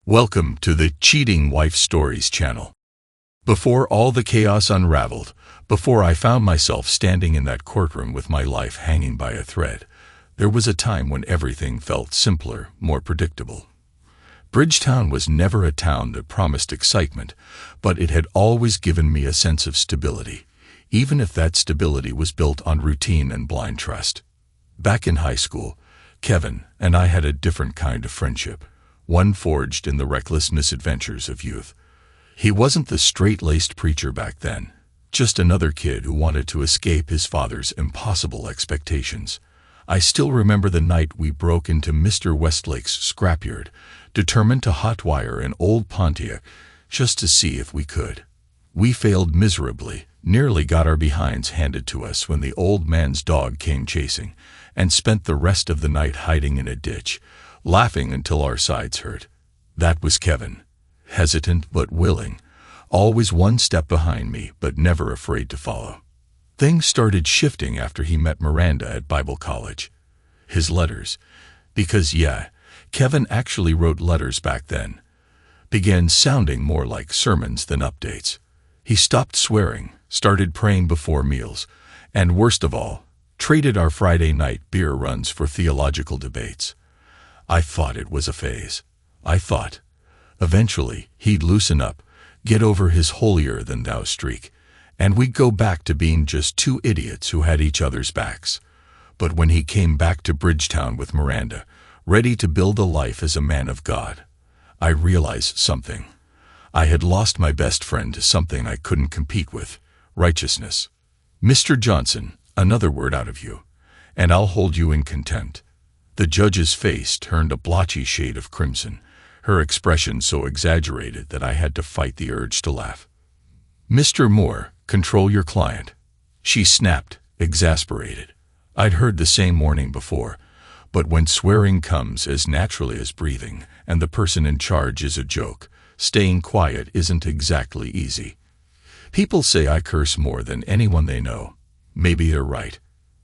Welcome to the Cheating Wife Stories channel. Before all the chaos unraveled, before I found myself standing in that courtroom with my life hanging by a thread, there was a time when everything felt simpler, more predictable. Bridgetown was never a town that promised excitement, but it had always given me a sense of stability, even if that stability was built on routine and blind trust. Back in high school, Kevin and I had a different kind of friendship, one forged in the reckless misadventures of youth. He wasn't the straight-laced preacher back then, just another kid who wanted to escape his father's impossible expectations. I still remember the night we broke into Mr. Westlake's scrapyard, determined to hotwire an old Pontiac just to see if we could. We failed miserably, nearly got our behinds handed to us when the old man's dog came chasing, and spent the rest of the night hiding in a ditch, laughing until our sides hurt. That was Kevin, hesitant but willing, always one step behind me but never afraid to follow. Things started shifting after he met Miranda at Bible college. His letters, because Kevin actually wrote letters back then, began sounding more like sermons than updates. He stopped swearing, started praying before meals, and worst of all, traded our Friday night beer runs for theological debates. I thought it was a phase. I thought, eventually, he'd loosen up, get over his holier-than-thou streak, and we'd go back to being just two idiots who had each other's backs. But when he came back to Bridgetown with Miranda, ready to build a life as a man of God, I realized something. I had lost my best friend to something I couldn't compete with, righteousness. Mr. Johnson, another word out of you, and I'll hold you in contempt. The judge's face turned a blotchy shade of crimson, her expression so exaggerated that I had to fight the urge to laugh. Mr. Moore, control your client. She snapped, exasperated. I'd heard the same morning before, but when swearing comes as naturally as breathing, and the person in charge is a joke, staying quiet isn't exactly easy. People say I curse more than anyone they know. Maybe they're right.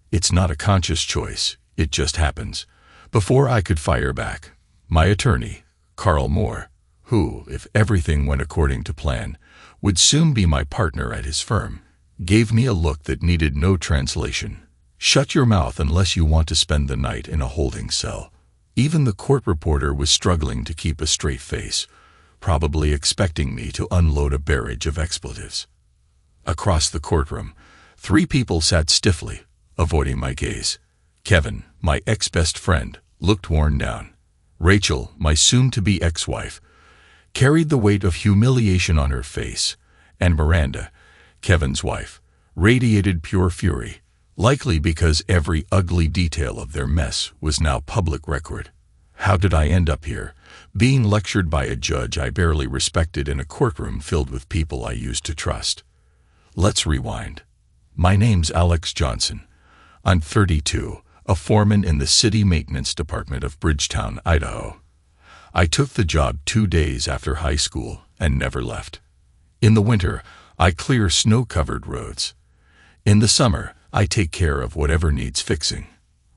It's not a conscious choice, it just happens. Before I could fire back, my attorney, Carl Moore, who, if everything went according to plan, would soon be my partner at his firm, gave me a look that needed no translation. Shut your mouth unless you want to spend the night in a holding cell. Even the court reporter was struggling to keep a straight face, probably expecting me to unload a barrage of expletives. Across the courtroom, three people sat stiffly, avoiding my gaze. Kevin, my ex-best friend, looked worn down. Rachel, my soon-to-be ex-wife, carried the weight of humiliation on her face, and Miranda, Kevin's wife, radiated pure fury, likely because every ugly detail of their mess was now public record. How did I end up here, being lectured by a judge I barely respected in a courtroom filled with people I used to trust? Let's rewind. My name's Alex Johnson. I'm 32, a foreman in the city maintenance department of Bridgetown, Idaho. I took the job 2 days after high school and never left. In the winter, I clear snow-covered roads. In the summer, I take care of whatever needs fixing.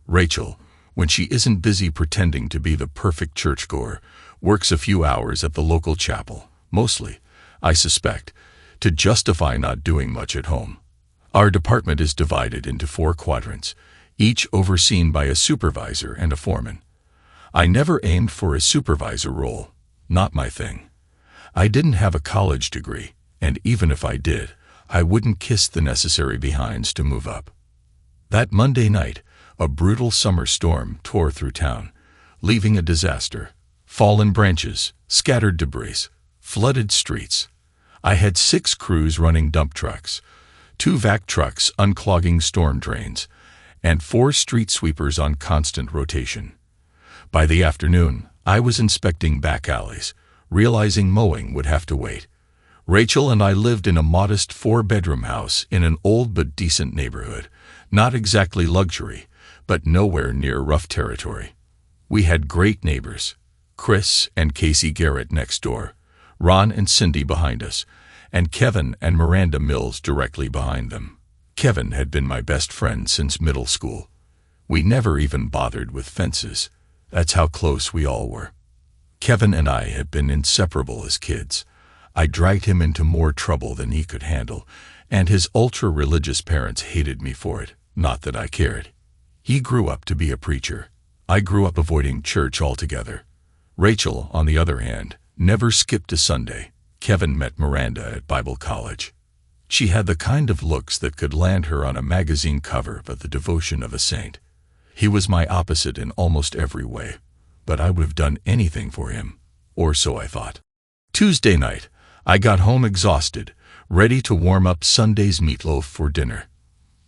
Rachel, when she isn't busy pretending to be the perfect churchgoer, works a few hours at the local chapel, mostly, I suspect, to justify not doing much at home. Our department is divided into 4 quadrants, each overseen by a supervisor and a foreman. I never aimed for a supervisor role, not my thing. I didn't have a college degree, and even if I did, I wouldn't kiss the necessary behinds to move up. That Monday night, a brutal summer storm tore through town, leaving a disaster. Fallen branches, scattered debris, flooded streets. I had 6 crews running dump trucks, 2 vac trucks unclogging storm drains, and 4 street sweepers on constant rotation. By the afternoon, I was inspecting back alleys, realizing mowing would have to wait. Rachel and I lived in a modest 4-bedroom house in an old but decent neighborhood, not exactly luxury, but nowhere near rough territory. We had great neighbors, Chris and Casey Garrett next door, Ron and Cindy behind us, and Kevin and Miranda Mills directly behind them. Kevin had been my best friend since middle school. We never even bothered with fences. That's how close we all were. Kevin and I had been inseparable as kids. I dragged him into more trouble than he could handle, and his ultra-religious parents hated me for it, not that I cared. He grew up to be a preacher. I grew up avoiding church altogether. Rachel, on the other hand, never skipped a Sunday. Kevin met Miranda at Bible college. She had the kind of looks that could land her on a magazine cover, but the devotion of a saint. He was my opposite in almost every way, but I would have done anything for him, or so I thought. Tuesday night, I got home exhausted, ready to warm up Sunday's meatloaf for dinner.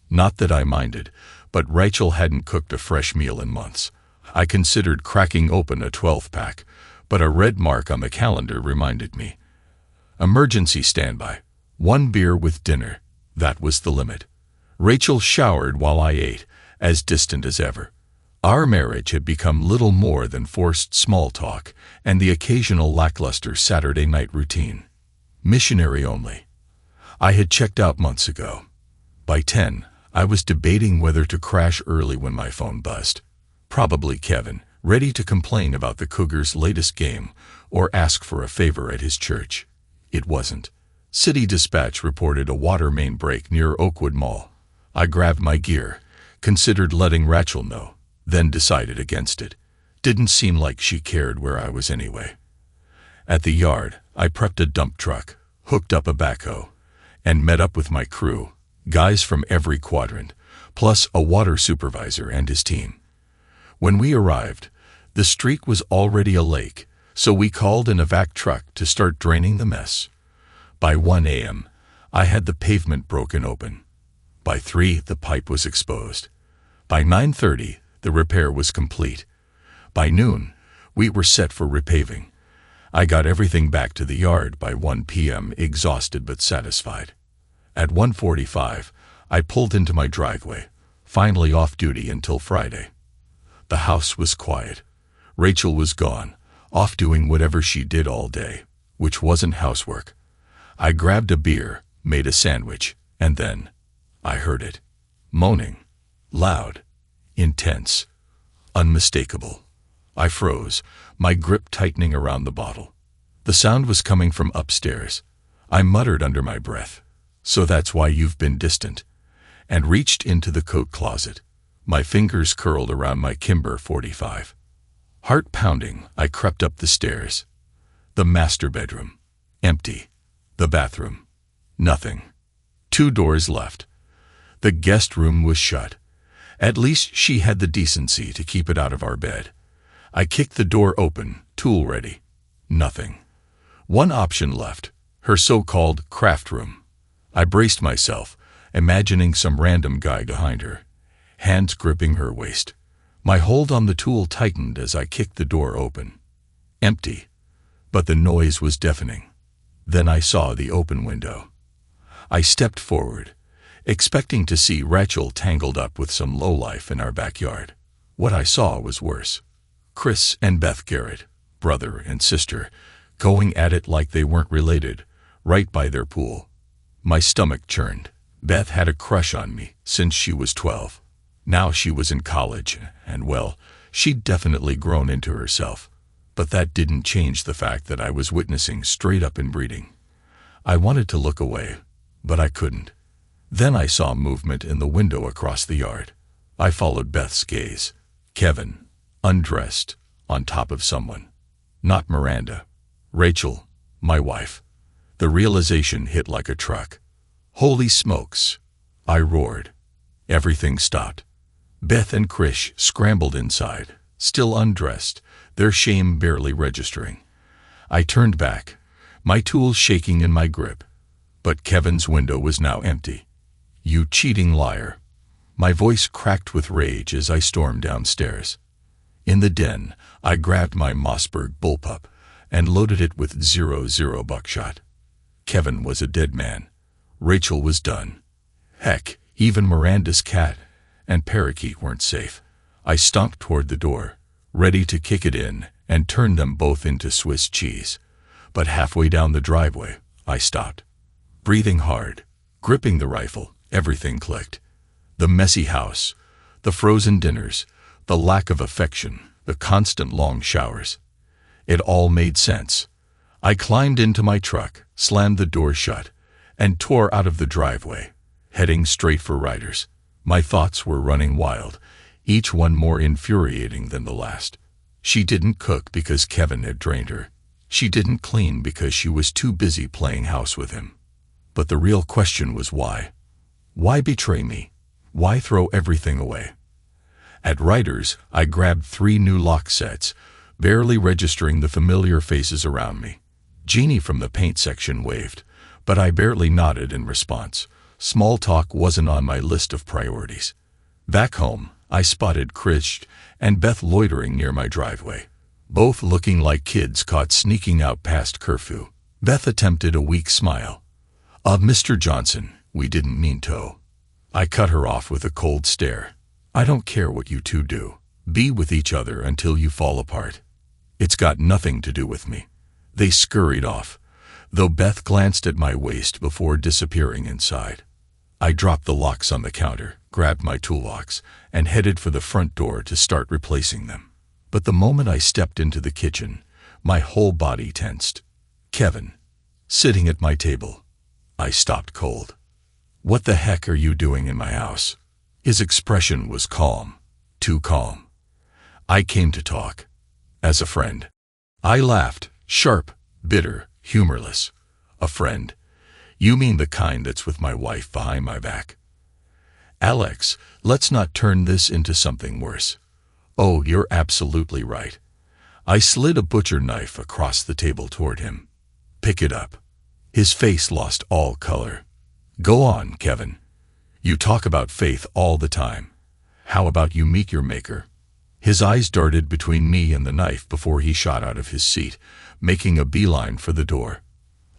Not that I minded, but Rachel hadn't cooked a fresh meal in months. I considered cracking open a 12-pack, but a red mark on the calendar reminded me. Emergency standby. 1 beer with dinner. That was the limit. Rachel showered while I ate, as distant as ever. Our marriage had become little more than forced small talk and the occasional lackluster Saturday night routine. Missionary only. I had checked out months ago. By 10, I was debating whether to crash early when my phone buzzed. Probably Kevin, ready to complain about the Cougars' latest game or ask for a favor at his church. It wasn't. City Dispatch reported a water main break near Oakwood Mall. I grabbed my gear, considered letting Rachel know, then decided against it. Didn't seem like she cared where I was anyway. At the yard, I prepped a dump truck, hooked up a backhoe, and met up with my crew, guys from every quadrant, plus a water supervisor and his team. When we arrived, the street was already a lake, so we called an evac truck to start draining the mess. By 1 a.m., I had the pavement broken open. By 3, the pipe was exposed. By 9:30, the repair was complete. By noon, we were set for repaving. I got everything back to the yard by 1 p.m., exhausted but satisfied. At 1:45, I pulled into my driveway, finally off duty until Friday. The house was quiet. Rachel was gone, off doing whatever she did all day, which wasn't housework. I grabbed a beer, made a sandwich, and then I heard it. Moaning. Loud. Intense. Unmistakable. I froze, my grip tightening around the bottle. The sound was coming from upstairs. I muttered under my breath, "So that's why you've been distant," and reached into the coat closet. My fingers curled around my Kimber 45. Heart pounding, I crept up the stairs. The master bedroom. Empty. The bathroom. Nothing. 2 doors left. The guest room was shut. At least she had the decency to keep it out of our bed. I kicked the door open, tool ready. Nothing. One option left, her so-called craft room. I braced myself, imagining some random guy behind her, hands gripping her waist. My hold on the tool tightened as I kicked the door open. Empty, but the noise was deafening. Then I saw the open window. I stepped forward, expecting to see Rachel tangled up with some lowlife in our backyard. What I saw was worse. Chris and Beth Garrett, brother and sister, going at it like they weren't related, right by their pool. My stomach churned. Beth had a crush on me since she was 12. Now she was in college, and well, she'd definitely grown into herself. But that didn't change the fact that I was witnessing straight-up inbreeding. I wanted to look away, but I couldn't. Then I saw movement in the window across the yard. I followed Beth's gaze. Kevin, undressed, on top of someone. Not Miranda. Rachel, my wife. The realization hit like a truck. Holy smokes! I roared. Everything stopped. Beth and Krish scrambled inside, still undressed, their shame barely registering. I turned back, my tools shaking in my grip. But Kevin's window was now empty. "You cheating liar." My voice cracked with rage as I stormed downstairs. In the den, I grabbed my Mossberg bullpup and loaded it with .00 buckshot. Kevin was a dead man. Rachel was done. Heck, even Miranda's cat and parakeet weren't safe. I stomped toward the door, ready to kick it in and turn them both into Swiss cheese. But halfway down the driveway, I stopped. Breathing hard, gripping the rifle, everything clicked. The messy house, the frozen dinners, the lack of affection, the constant long showers. It all made sense. I climbed into my truck, slammed the door shut, and tore out of the driveway, heading straight for Ryder's. My thoughts were running wild, each one more infuriating than the last. She didn't cook because Kevin had drained her. She didn't clean because she was too busy playing house with him. But the real question was why? Why betray me? Why throw everything away? At Ryder's, I grabbed 3 new lock sets, barely registering the familiar faces around me. Jeannie from the paint section waved, but I barely nodded in response. Small talk wasn't on my list of priorities. Back home, I spotted Chris and Beth loitering near my driveway, both looking like kids caught sneaking out past curfew. Beth attempted a weak smile. Mr. Johnson, we didn't mean to." I cut her off with a cold stare. "I don't care what you two do. Be with each other until you fall apart. It's got nothing to do with me." They scurried off, though Beth glanced at my waist before disappearing inside. I dropped the locks on the counter, grabbed my toolbox, and headed for the front door to start replacing them. But the moment I stepped into the kitchen, my whole body tensed. Kevin, sitting at my table. I stopped cold. "What the heck are you doing in my house?" His expression was calm, too calm. "I came to talk. As a friend." I laughed, sharp, bitter, humorless. "A friend? You mean the kind that's with my wife behind my back?" "Alex, let's not turn this into something worse." "Oh, you're absolutely right." I slid a butcher knife across the table toward him. "Pick it up." His face lost all color. "Go on, Kevin. You talk about faith all the time. How about you meet your maker?" His eyes darted between me and the knife before he shot out of his seat, making a beeline for the door.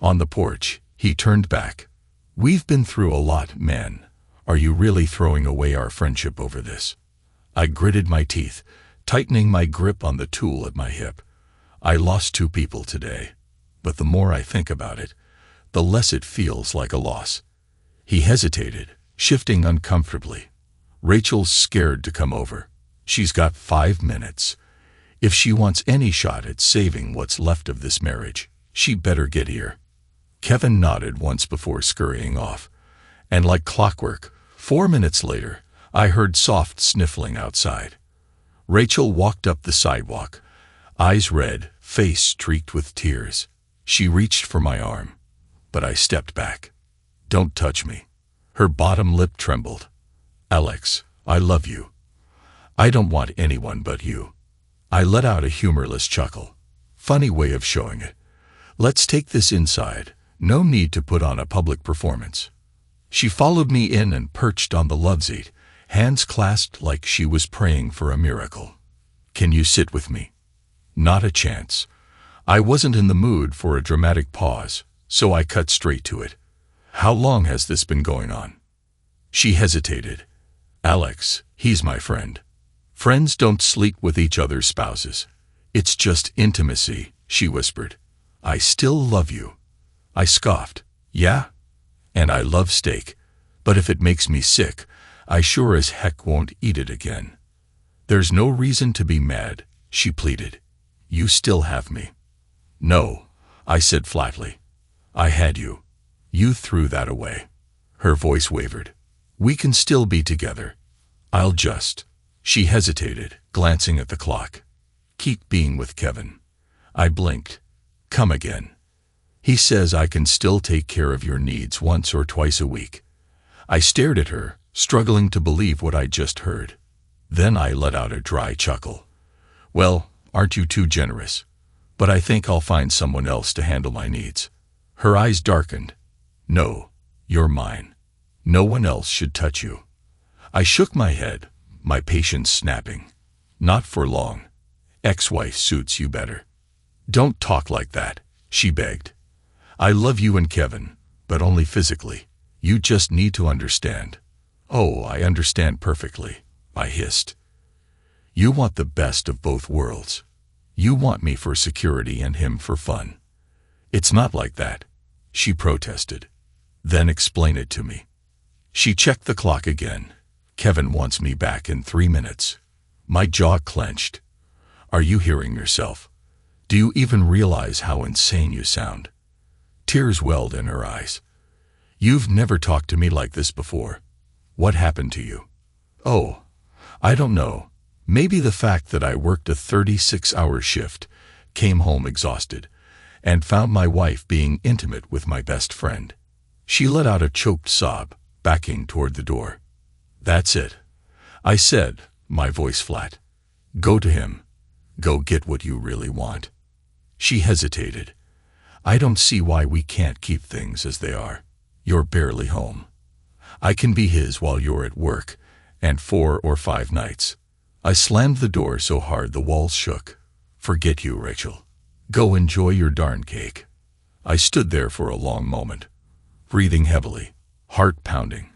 On the porch, he turned back. "We've been through a lot, man. Are you really throwing away our friendship over this?" I gritted my teeth, tightening my grip on the tool at my hip. I lost 2 people today, but the more I think about it, the less it feels like a loss. He hesitated, shifting uncomfortably. "Rachel's scared to come over. She's got 5 minutes. If she wants any shot at saving what's left of this marriage, she better get here." Kevin nodded once before scurrying off, and like clockwork, 4 minutes later, I heard soft sniffling outside. Rachel walked up the sidewalk, eyes red, face streaked with tears. She reached for my arm, but I stepped back. "Don't touch me." Her bottom lip trembled. "Alex, I love you. I don't want anyone but you." I let out a humorless chuckle. Funny way of showing it. "Let's take this inside. No need to put on a public performance." She followed me in and perched on the loveseat, hands clasped like she was praying for a miracle. "Can you sit with me?" Not a chance. I wasn't in the mood for a dramatic pause, so I cut straight to it. "How long has this been going on?" She hesitated. "Alex, he's my friend. Friends don't sleep with each other's spouses. It's just intimacy," she whispered. "I still love you." I scoffed. "Yeah? And I love steak. But if it makes me sick, I sure as heck won't eat it again." "There's no reason to be mad," she pleaded. "You still have me." "No," I said flatly. "I had you. You threw that away." Her voice wavered. "We can still be together. I'll just..." She hesitated, glancing at the clock. "Keep being with Kevin." I blinked. "Come again. He says I can still take care of your needs once or twice a week." I stared at her, struggling to believe what I'd just heard. Then I let out a dry chuckle. "Well, aren't you too generous? But I think I'll find someone else to handle my needs." Her eyes darkened. "No, you're mine. No one else should touch you." I shook my head, my patience snapping. "Not for long. Ex-wife suits you better." "Don't talk like that," she begged. "I love you and Kevin, but only physically. You just need to understand." "Oh, I understand perfectly," I hissed. "You want the best of both worlds. You want me for security and him for fun." "It's not like that," she protested. "Then explain it to me." She checked the clock again. "Kevin wants me back in 3 minutes." My jaw clenched. "Are you hearing yourself? Do you even realize how insane you sound?" Tears welled in her eyes. "You've never talked to me like this before. What happened to you?" "Oh, I don't know. Maybe the fact that I worked a 36-hour shift, came home exhausted, and found my wife being intimate with my best friend." She let out a choked sob, backing toward the door. "That's it," I said, my voice flat. "Go to him. Go get what you really want." She hesitated. "I don't see why we can't keep things as they are. You're barely home. I can be his while you're at work, and 4 or 5 nights." I slammed the door so hard the walls shook. "Forget you, Rachel. Go enjoy your darn cake." I stood there for a long moment, breathing heavily, heart pounding.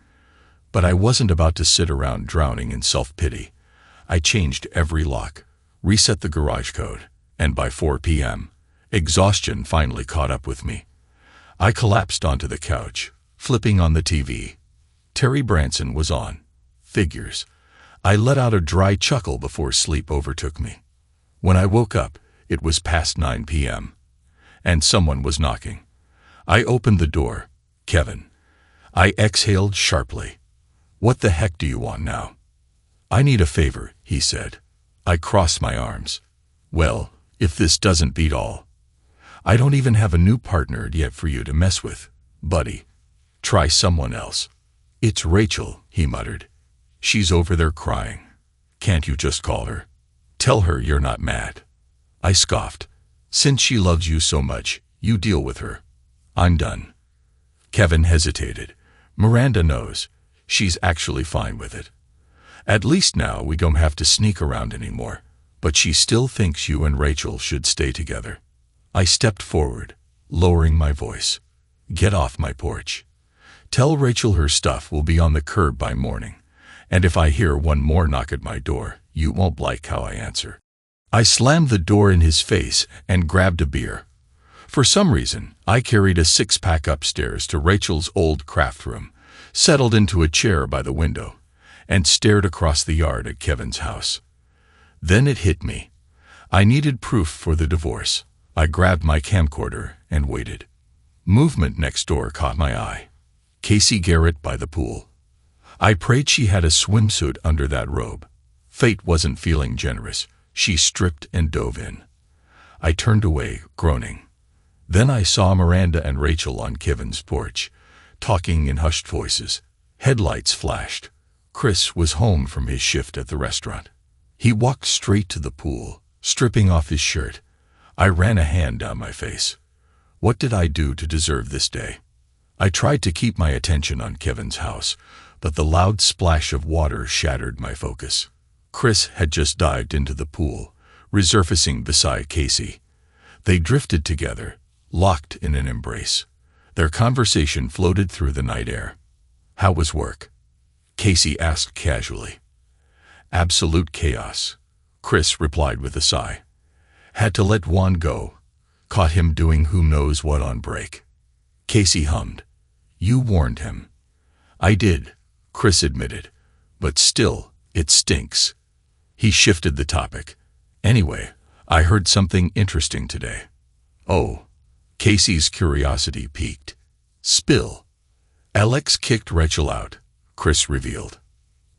But I wasn't about to sit around drowning in self-pity. I changed every lock, reset the garage code, and by 4 p.m., exhaustion finally caught up with me. I collapsed onto the couch, flipping on the TV. Terry Branson was on. Figures. I let out a dry chuckle before sleep overtook me. When I woke up, it was past 9 p.m., and someone was knocking. I opened the door. "Kevin." I exhaled sharply. "What the heck do you want now?" "I need a favor," he said. I crossed my arms. "Well, if this doesn't beat all. I don't even have a new partner yet for you to mess with, buddy. Try someone else." "It's Rachel," he muttered. "She's over there crying. Can't you just call her? Tell her you're not mad." I scoffed. "Since she loves you so much, you deal with her. I'm done." Kevin hesitated. "Miranda knows. She's actually fine with it. At least now we don't have to sneak around anymore. But she still thinks you and Rachel should stay together." I stepped forward, lowering my voice. "Get off my porch. Tell Rachel her stuff will be on the curb by morning. And if I hear one more knock at my door, you won't like how I answer." I slammed the door in his face and grabbed a beer. For some reason, I carried a 6-pack upstairs to Rachel's old craft room, settled into a chair by the window, and stared across the yard at Kevin's house. Then it hit me. I needed proof for the divorce. I grabbed my camcorder and waited. Movement next door caught my eye. Casey Garrett by the pool. I prayed she had a swimsuit under that robe. Fate wasn't feeling generous. She stripped and dove in. I turned away, groaning. Then I saw Miranda and Rachel on Kevin's porch, talking in hushed voices. Headlights flashed. Chris was home from his shift at the restaurant. He walked straight to the pool, stripping off his shirt. I ran a hand down my face. What did I do to deserve this day? I tried to keep my attention on Kevin's house, but the loud splash of water shattered my focus. Chris had just dived into the pool, resurfacing beside Casey. They drifted together, locked in an embrace. Their conversation floated through the night air. "How was work?" Casey asked casually. "Absolute chaos," Chris replied with a sigh. "Had to let Juan go. Caught him doing who knows what on break." Casey hummed. "You warned him." "I did," Chris admitted. "But still, it stinks." He shifted the topic. "Anyway, I heard something interesting today." "Oh." Casey's curiosity piqued. "Spill." "Alex kicked Rachel out," Chris revealed.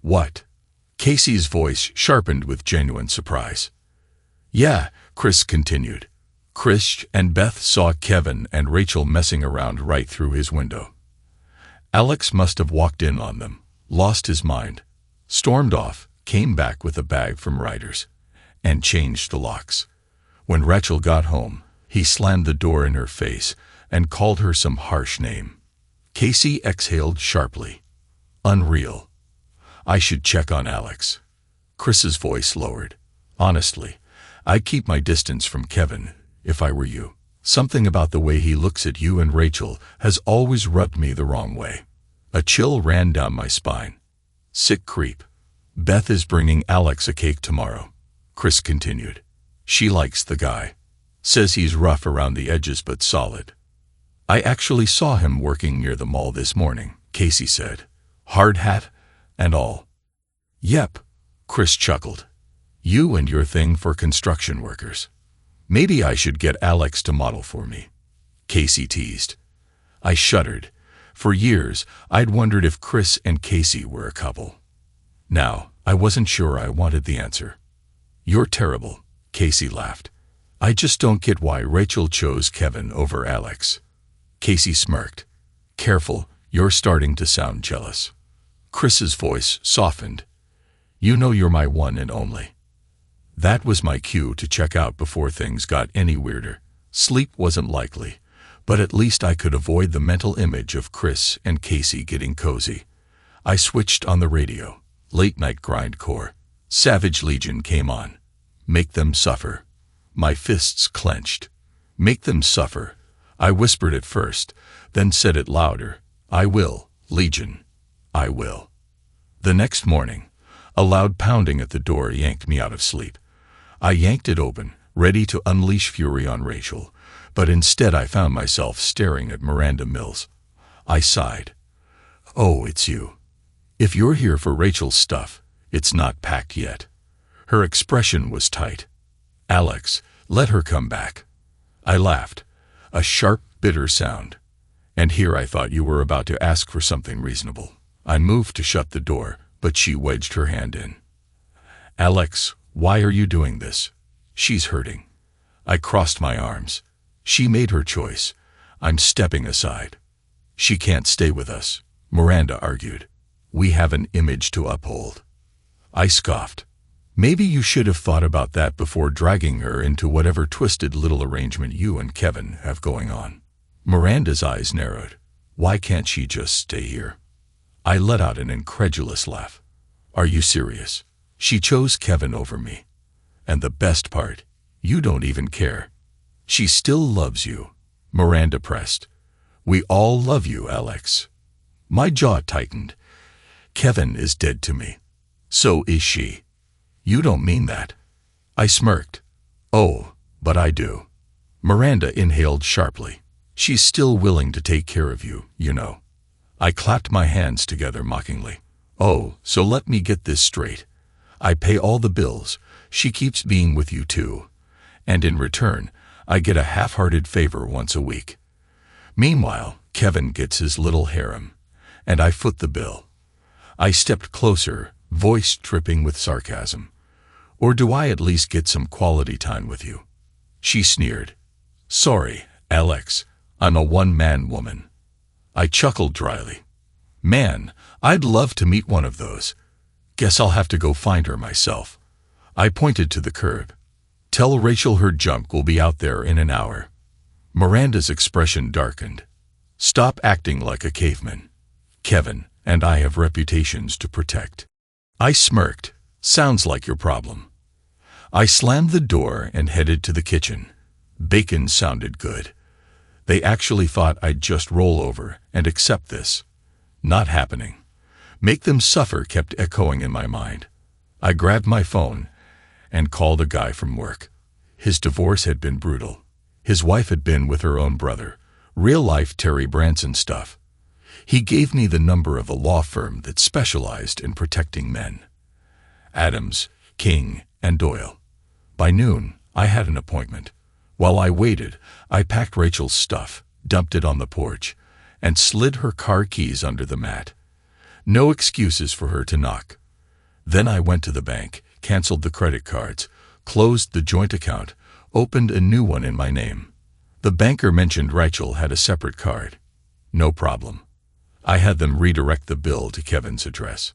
"What?" Casey's voice sharpened with genuine surprise. "Yeah," Chris continued. "Chris and Beth saw Kevin and Rachel messing around right through his window. Alex must have walked in on them, lost his mind, stormed off, came back with a bag from Ryder's, and changed the locks. When Rachel got home, he slammed the door in her face and called her some harsh name." Casey exhaled sharply. "Unreal. I should check on Alex." Chris's voice lowered. "Honestly, I'd keep my distance from Kevin if I were you. Something about the way he looks at you and Rachel has always rubbed me the wrong way." A chill ran down my spine. "Sick creep." "Beth is bringing Alex a cake tomorrow," Chris continued. "She likes the guy. Says he's rough around the edges but solid." "I actually saw him working near the mall this morning," Casey said. "Hard hat and all." "Yep," Chris chuckled. "You and your thing for construction workers." Maybe I should get Alex to model for me, Casey teased. I shuddered. For years, I'd wondered if Chris and Casey were a couple. Now, I wasn't sure I wanted the answer. You're terrible, Casey laughed. I just don't get why Rachel chose Kevin over Alex. Casey smirked. Careful, you're starting to sound jealous. Chris's voice softened. You know you're my one and only. That was my cue to check out before things got any weirder. Sleep wasn't likely, but at least I could avoid the mental image of Chris and Casey getting cozy. I switched on the radio. Late-night grindcore. Savage Legion came on. Make them suffer. My fists clenched. Make them suffer. I whispered it first, then said it louder. I will, Legion. I will. The next morning, a loud pounding at the door yanked me out of sleep. I yanked it open, ready to unleash fury on Rachel, but instead I found myself staring at Miranda Mills. I sighed. Oh, it's you. If you're here for Rachel's stuff, it's not packed yet. Her expression was tight. Alex, let her come back. I laughed. A sharp, bitter sound. And here I thought you were about to ask for something reasonable. I moved to shut the door, but she wedged her hand in. Alex, why are you doing this? She's hurting. I crossed my arms. She made her choice. I'm stepping aside. She can't stay with us, Miranda argued. We have an image to uphold. I scoffed. Maybe you should have thought about that before dragging her into whatever twisted little arrangement you and Kevin have going on. Miranda's eyes narrowed. Why can't she just stay here? I let out an incredulous laugh. Are you serious? She chose Kevin over me. And the best part, you don't even care. She still loves you, Miranda pressed. We all love you, Alex. My jaw tightened. Kevin is dead to me. So is she. You don't mean that. I smirked. Oh, but I do. Miranda inhaled sharply. She's still willing to take care of you, you know. I clapped my hands together mockingly. Oh, so let me get this straight. I pay all the bills. She keeps being with you too. And in return, I get a half-hearted favor once a week. Meanwhile, Kevin gets his little harem, and I foot the bill. I stepped closer, voice dripping with sarcasm. Or do I at least get some quality time with you? She sneered. Sorry, Alex, I'm a one-man woman. I chuckled dryly. Man, I'd love to meet one of those. Guess I'll have to go find her myself. I pointed to the curb. Tell Rachel her junk will be out there in an hour. Miranda's expression darkened. Stop acting like a caveman. Kevin and I have reputations to protect. I smirked. Sounds like your problem. I slammed the door and headed to the kitchen. Bacon sounded good. They actually thought I'd just roll over and accept this. Not happening. Make them suffer kept echoing in my mind. I grabbed my phone and called a guy from work. His divorce had been brutal. His wife had been with her own brother. Real-life Terry Branson stuff. He gave me the number of a law firm that specialized in protecting men. Adams, King, and Doyle. By noon, I had an appointment. While I waited, I packed Rachel's stuff, dumped it on the porch, and slid her car keys under the mat. No excuses for her to knock. Then I went to the bank, canceled the credit cards, closed the joint account, opened a new one in my name. The banker mentioned Rachel had a separate card. No problem. I had them redirect the bill to Kevin's address.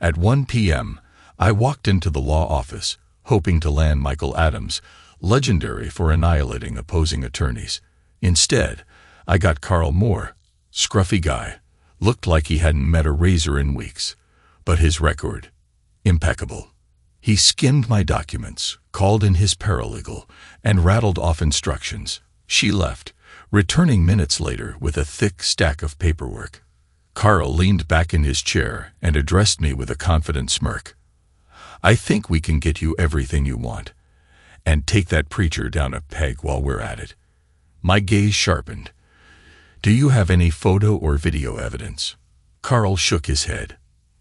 At 1 p.m., I walked into the law office, hoping to land Michael Adams, legendary for annihilating opposing attorneys. Instead, I got Carl Moore, scruffy guy, looked like he hadn't met a razor in weeks, but his record, impeccable. He skimmed my documents, called in his paralegal, and rattled off instructions. She left, returning minutes later with a thick stack of paperwork. Carl leaned back in his chair and addressed me with a confident smirk. I think we can get you everything you want. And take that preacher down a peg while we're at it. My gaze sharpened. Do you have any photo or video evidence? Carl shook his head.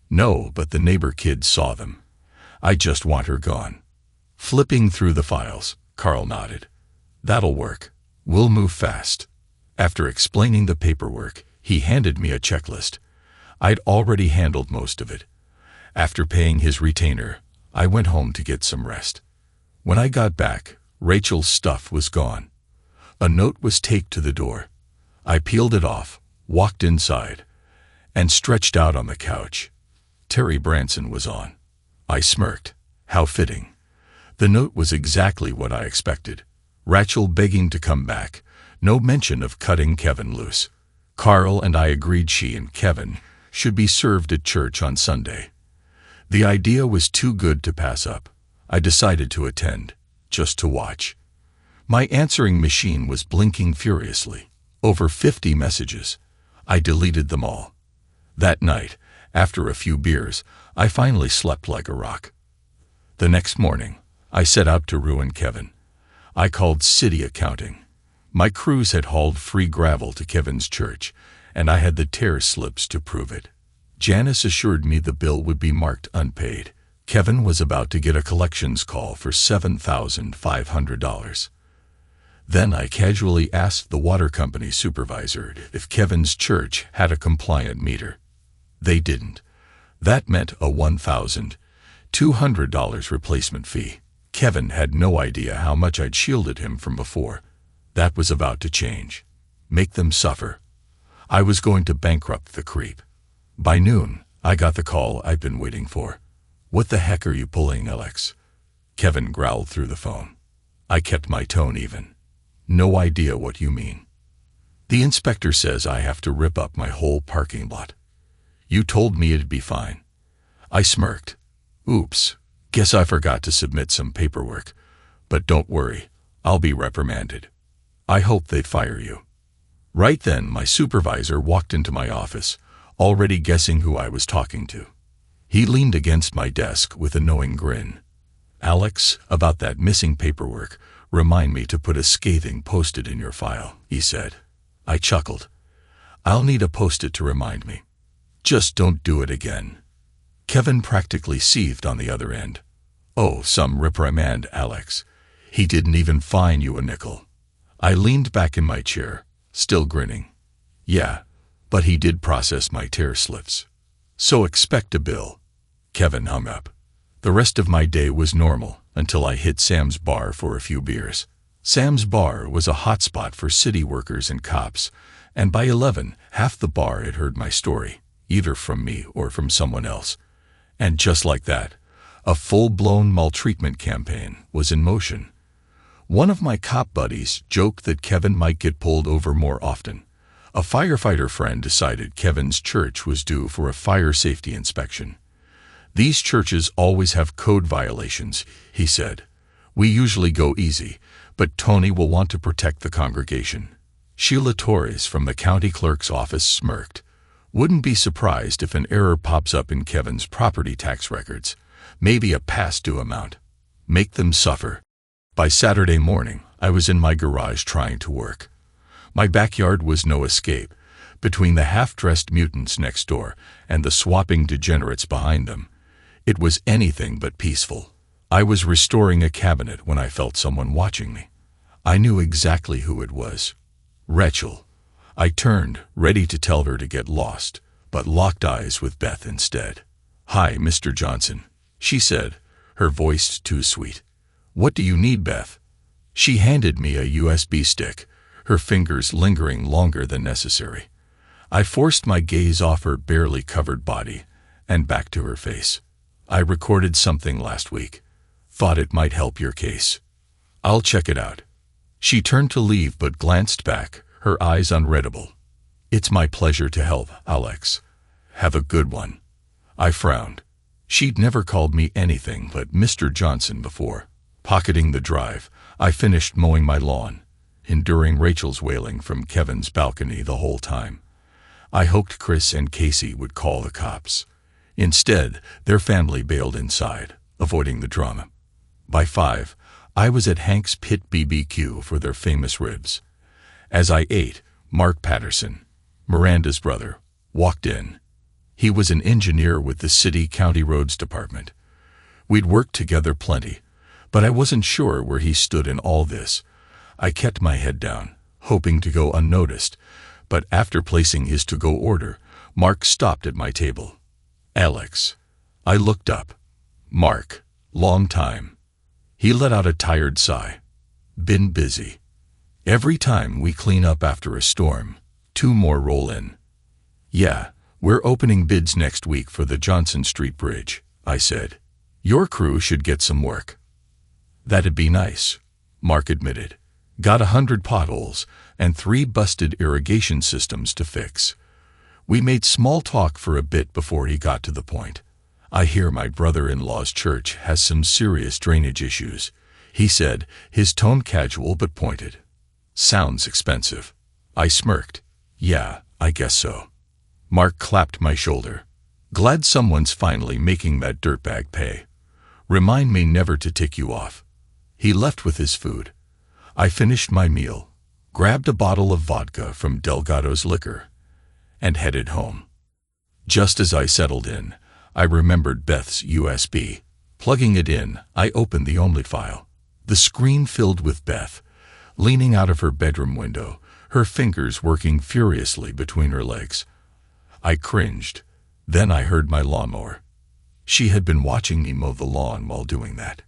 No, but the neighbor kids saw them. I just want her gone. Flipping through the files, Carl nodded. That'll work. We'll move fast. After explaining the paperwork, he handed me a checklist. I'd already handled most of it. After paying his retainer, I went home to get some rest. When I got back, Rachel's stuff was gone. A note was taped to the door. I peeled it off, walked inside, and stretched out on the couch. Terry Branson was on. I smirked. How fitting. The note was exactly what I expected. Rachel begging to come back. No mention of cutting Kevin loose. Carl and I agreed she and Kevin should be served at church on Sunday. The idea was too good to pass up. I decided to attend, just to watch. My answering machine was blinking furiously. Over 50 messages. I deleted them all. That night, after a few beers, I finally slept like a rock. The next morning, I set out to ruin Kevin. I called city accounting. My crews had hauled free gravel to Kevin's church, and I had the tear slips to prove it. Janice assured me the bill would be marked unpaid. Kevin was about to get a collections call for $7,500. Then I casually asked the water company supervisor if Kevin's church had a compliant meter. They didn't. That meant a $1,200 replacement fee. Kevin had no idea how much I'd shielded him from before. That was about to change. Make them suffer. I was going to bankrupt the creep. By noon, I got the call I'd been waiting for. "What the heck are you pulling, Alex?" Kevin growled through the phone. I kept my tone even. "No idea what you mean." "The inspector says I have to rip up my whole parking lot. You told me it'd be fine." I smirked. "Oops, guess I forgot to submit some paperwork. But don't worry, I'll be reprimanded. I hope they fire you." Right then, my supervisor walked into my office, already guessing who I was talking to. He leaned against my desk with a knowing grin. "Alex, about that missing paperwork, remind me to put a scathing post-it in your file," he said. I chuckled. "I'll need a post-it to remind me. Just don't do it again." Kevin practically seethed on the other end. "Oh, some reprimand, Alex. He didn't even fine you a nickel." I leaned back in my chair, still grinning. "Yeah, but he did process my tear slips. So expect a bill." Kevin hung up. The rest of my day was normal until I hit Sam's bar for a few beers. Sam's bar was a hotspot for city workers and cops, and by 11, half the bar had heard my story, either from me or from someone else. And just like that, a full-blown maltreatment campaign was in motion. One of my cop buddies joked that Kevin might get pulled over more often. A firefighter friend decided Kevin's church was due for a fire safety inspection. "These churches always have code violations," he said. "We usually go easy, but Tony will want to protect the congregation." Sheila Torres from the county clerk's office smirked. "Wouldn't be surprised if an error pops up in Kevin's property tax records. Maybe a past due amount. Make them suffer." By Saturday morning, I was in my garage trying to work. My backyard was no escape. Between the half-dressed mutants next door and the swapping degenerates behind them, it was anything but peaceful. I was restoring a cabinet when I felt someone watching me. I knew exactly who it was. Rachel. I turned, ready to tell her to get lost, but locked eyes with Beth instead. "Hi, Mr. Johnson," she said, her voice too sweet. "What do you need, Beth?" She handed me a USB stick, her fingers lingering longer than necessary. I forced my gaze off her barely covered body and back to her face. "I recorded something last week. Thought it might help your case. I'll check it out." She turned to leave but glanced back, her eyes unreadable. "It's my pleasure to help, Alex. Have a good one." I frowned. She'd never called me anything but Mr. Johnson before. Pocketing the drive, I finished mowing my lawn, enduring Rachel's wailing from Kevin's balcony the whole time. I hoped Chris and Casey would call the cops. Instead, their family bailed inside, avoiding the drama. By 5, I was at Hank's Pit BBQ for their famous ribs. As I ate, Mark Patterson, Miranda's brother, walked in. He was an engineer with the city county roads department. We'd worked together plenty, But I wasn't sure where he stood in all this. I kept my head down, hoping to go unnoticed, but after placing his to-go order, Mark stopped at my table. "Alex." I looked up. "Mark, long time." He let out a tired sigh. "Been busy. Every time we clean up after a storm, 2 more roll in." "Yeah, we're opening bids next week for the Johnson Street Bridge," I said. "Your crew should get some work." "That'd be nice," Mark admitted. "Got 100 potholes and 3 busted irrigation systems to fix." We made small talk for a bit before he got to the point. "I hear my brother-in-law's church has some serious drainage issues," he said, his tone casual but pointed. "Sounds expensive." I smirked. "Yeah, I guess so." Mark clapped my shoulder. "Glad someone's finally making that dirtbag pay. Remind me never to tick you off." He left with his food. I finished my meal, grabbed a bottle of vodka from Delgado's Liquor, and headed home. Just as I settled in, I remembered Beth's USB. Plugging it in, I opened the only file. The screen filled with Beth, leaning out of her bedroom window, her fingers working furiously between her legs. I cringed. Then I heard my lawnmower. She had been watching me mow the lawn while doing that.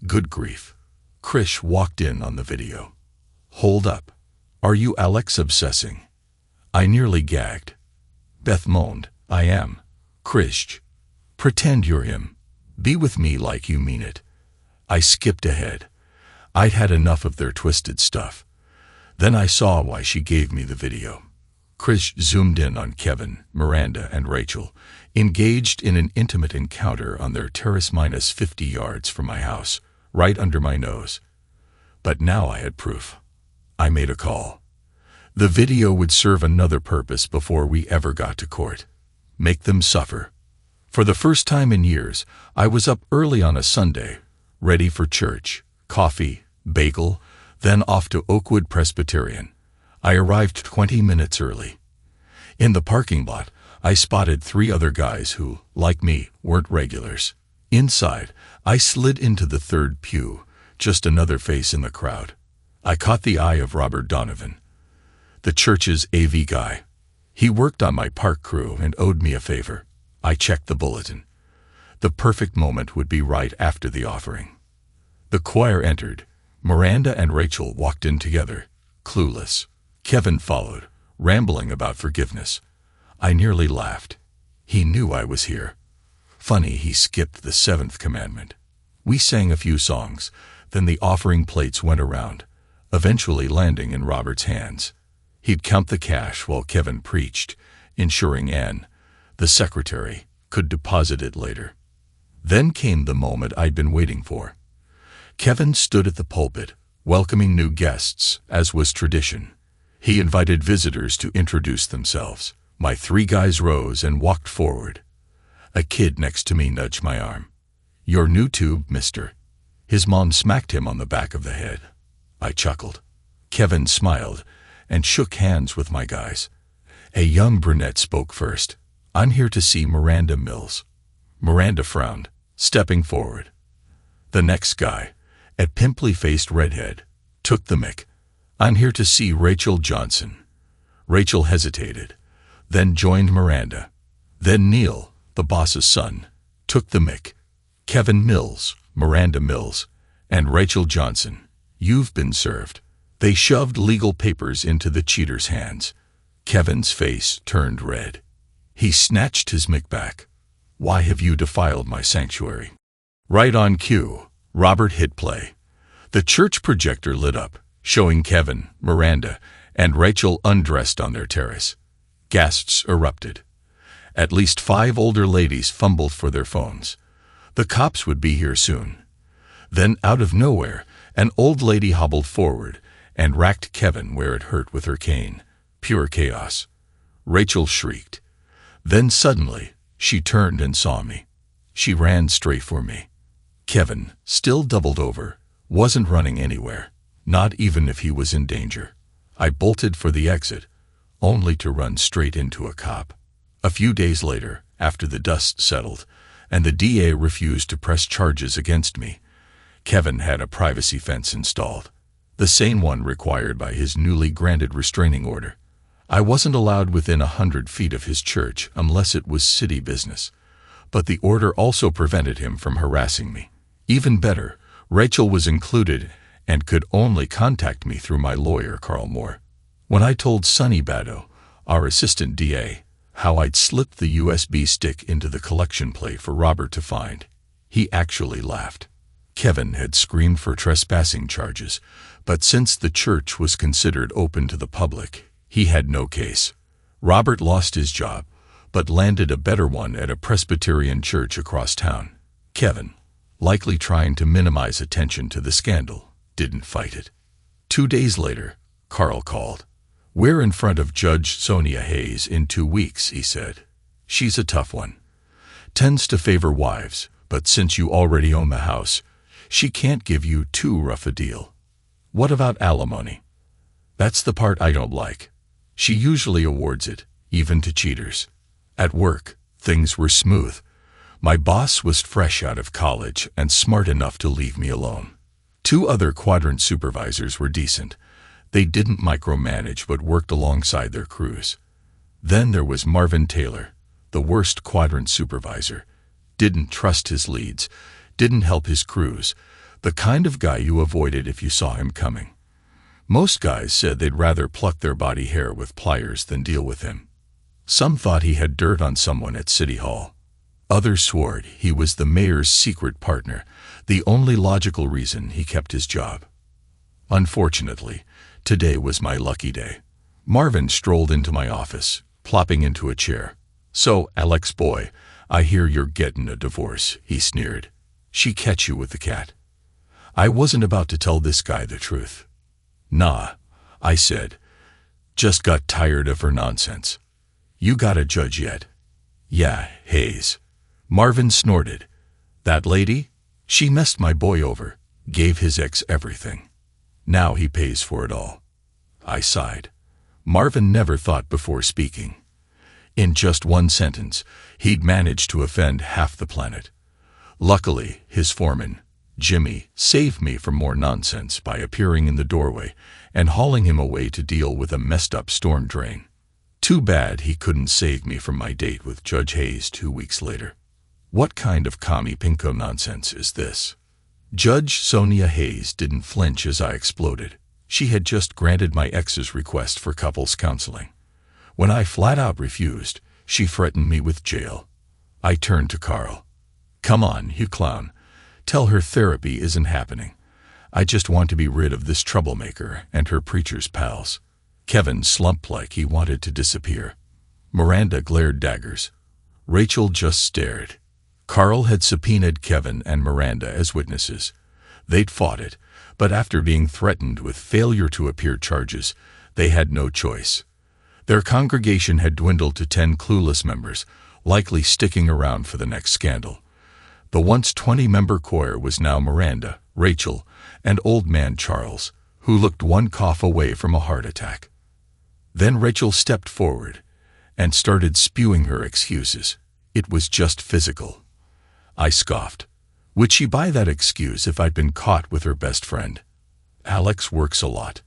Good grief. Krish walked in on the video. "Hold up. Are you Alex obsessing?" I nearly gagged. Beth moaned. "I am." "Krish, pretend you're him. Be with me like you mean it." I skipped ahead. I'd had enough of their twisted stuff. Then I saw why she gave me the video. Krish zoomed in on Kevin, Miranda, and Rachel, engaged in an intimate encounter on their terrace -50 yards from my house, right under my nose. But now I had proof. I made a call. The video would serve another purpose before we ever got to court. Make them suffer. For the first time in years, I was up early on a Sunday, ready for church, coffee, bagel, then off to Oakwood Presbyterian. I arrived 20 minutes early. In the parking lot, I spotted 3 other guys who, like me, weren't regulars. Inside, I slid into the 3rd pew, just another face in the crowd. I caught the eye of Robert Donovan, the church's AV guy. He worked on my park crew and owed me a favor. I checked the bulletin. The perfect moment would be right after the offering. The choir entered. Miranda and Rachel walked in together, clueless. Kevin followed, rambling about forgiveness. I nearly laughed. He knew I was here. Funny he skipped the 7th commandment. We sang a few songs, then the offering plates went around, eventually landing in Robert's hands. He'd count the cash while Kevin preached, ensuring Ann, the secretary, could deposit it later. Then came the moment I'd been waiting for. Kevin stood at the pulpit, welcoming new guests, as was tradition. He invited visitors to introduce themselves. My 3 guys rose and walked forward. A kid next to me nudged my arm. "Your new tube, mister." His mom smacked him on the back of the head. I chuckled. Kevin smiled and shook hands with my guys. A young brunette spoke first. "I'm here to see Miranda Mills." Miranda frowned, stepping forward. The next guy, a pimply-faced redhead, took the mic. "I'm here to see Rachel Johnson." Rachel hesitated, then joined Miranda. Then Neil, the boss's son, took the mic. "Kevin Mills, Miranda Mills, and Rachel Johnson, you've been served." They shoved legal papers into the cheater's hands. Kevin's face turned red. He snatched his mic back. "Why have you defiled my sanctuary?" Right on cue, Robert hit play. The church projector lit up, showing Kevin, Miranda, and Rachel undressed on their terrace. Gasps erupted. At least 5 older ladies fumbled for their phones. The cops would be here soon. Then, out of nowhere, an old lady hobbled forward and racked Kevin where it hurt with her cane. Pure chaos. Rachel shrieked. Then suddenly, she turned and saw me. She ran straight for me. Kevin, still doubled over, wasn't running anywhere, not even if he was in danger. I bolted for the exit, only to run straight into a cop. A few days later, after the dust settled, and the DA refused to press charges against me, Kevin had a privacy fence installed, the same one required by his newly granted restraining order. I wasn't allowed within 100 feet of his church unless it was city business, but the order also prevented him from harassing me. Even better, Rachel was included and could only contact me through my lawyer, Carl Moore. When I told Sonny Bado, our assistant DA, how I'd slipped the USB stick into the collection plate for Robert to find, he actually laughed. Kevin had screamed for trespassing charges, but since the church was considered open to the public, he had no case. Robert lost his job, but landed a better one at a Presbyterian church across town. Kevin, likely trying to minimize attention to the scandal, didn't fight it. 2 days later, Carl called. "We're in front of Judge Sonia Hayes in 2 weeks," he said. "She's a tough one. Tends to favor wives, but since you already own the house, she can't give you too rough a deal." "What about alimony?" "That's the part I don't like. She usually awards it, even to cheaters." At work, things were smooth. My boss was fresh out of college and smart enough to leave me alone. 2 other quadrant supervisors were decent. They didn't micromanage but worked alongside their crews. Then there was Marvin Taylor, the worst quadrant supervisor. Didn't trust his leads, didn't help his crews, the kind of guy you avoided if you saw him coming. Most guys said they'd rather pluck their body hair with pliers than deal with him. Some thought he had dirt on someone at City Hall. Others swore he was the mayor's secret partner, the only logical reason he kept his job. Unfortunately, today was my lucky day. Marvin strolled into my office, plopping into a chair. "So, Alex boy, I hear you're getting a divorce," he sneered. "She catch you with the cat." I wasn't about to tell this guy the truth. "Nah," I said. "Just got tired of her nonsense." "You got a judge yet?" "Yeah, Hayes." Marvin snorted. "That lady? She messed my boy over, gave his ex everything. Now he pays for it all." I sighed. Marvin never thought before speaking. In just 1 sentence, he'd managed to offend half the planet. Luckily, his foreman, Jimmy, saved me from more nonsense by appearing in the doorway and hauling him away to deal with a messed-up storm drain. Too bad he couldn't save me from my date with Judge Hayes 2 weeks later. What kind of commie pinko nonsense is this? Judge Sonia Hayes didn't flinch as I exploded. She had just granted my ex's request for couples counseling. When I flat out refused, she threatened me with jail. I turned to Carl. "Come on, you clown. Tell her therapy isn't happening. I just want to be rid of this troublemaker and her preacher's pals." Kevin slumped like he wanted to disappear. Miranda glared daggers. Rachel just stared. Carl had subpoenaed Kevin and Miranda as witnesses. They'd fought it, but after being threatened with failure to appear charges, they had no choice. Their congregation had dwindled to 10 clueless members, likely sticking around for the next scandal. The once 20-member choir was now Miranda, Rachel, and old man Charles, who looked 1 cough away from a heart attack. Then Rachel stepped forward and started spewing her excuses. It was just physical. I scoffed. Would she buy that excuse if I'd been caught with her best friend? "Alex works a lot.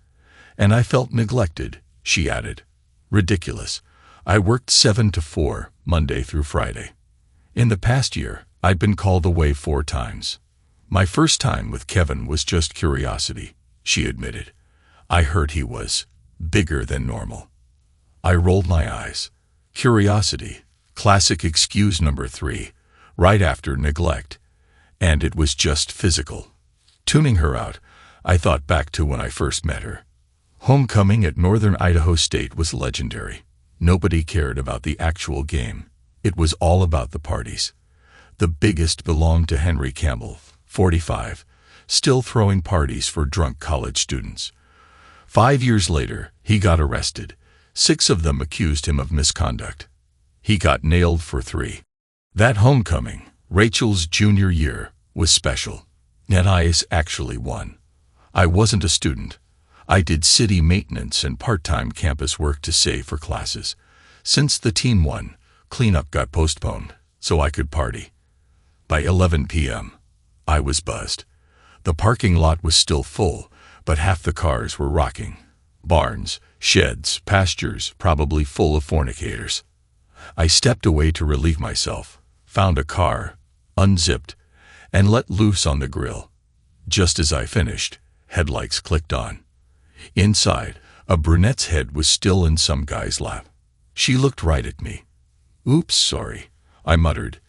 And I felt neglected," she added. "Ridiculous. I worked 7 to 4, Monday through Friday. In the past year, I'd been called away 4 times. My first time with Kevin was just curiosity," she admitted. "I heard he was bigger than normal." I rolled my eyes. Curiosity, classic excuse number 3, right after neglect. And it was just physical. Tuning her out, I thought back to when I first met her. Homecoming at Northern Idaho State was legendary. Nobody cared about the actual game. It was all about the parties. The biggest belonged to Henry Campbell, 45, still throwing parties for drunk college students. 5 years later, he got arrested. 6 of them accused him of misconduct. He got nailed for 3. That homecoming, Rachel's junior year, was special. And I actually won. I wasn't a student. I did city maintenance and part-time campus work to save for classes. Since the team won, cleanup got postponed, so I could party. By 11 p.m., I was buzzed. The parking lot was still full, but half the cars were rocking. Barns, sheds, pastures, probably full of fornicators. I stepped away to relieve myself, found a car, unzipped, and let loose on the grill. Just as I finished, headlights clicked on. Inside, a brunette's head was still in some guy's lap. She looked right at me. "Oops, sorry," I muttered,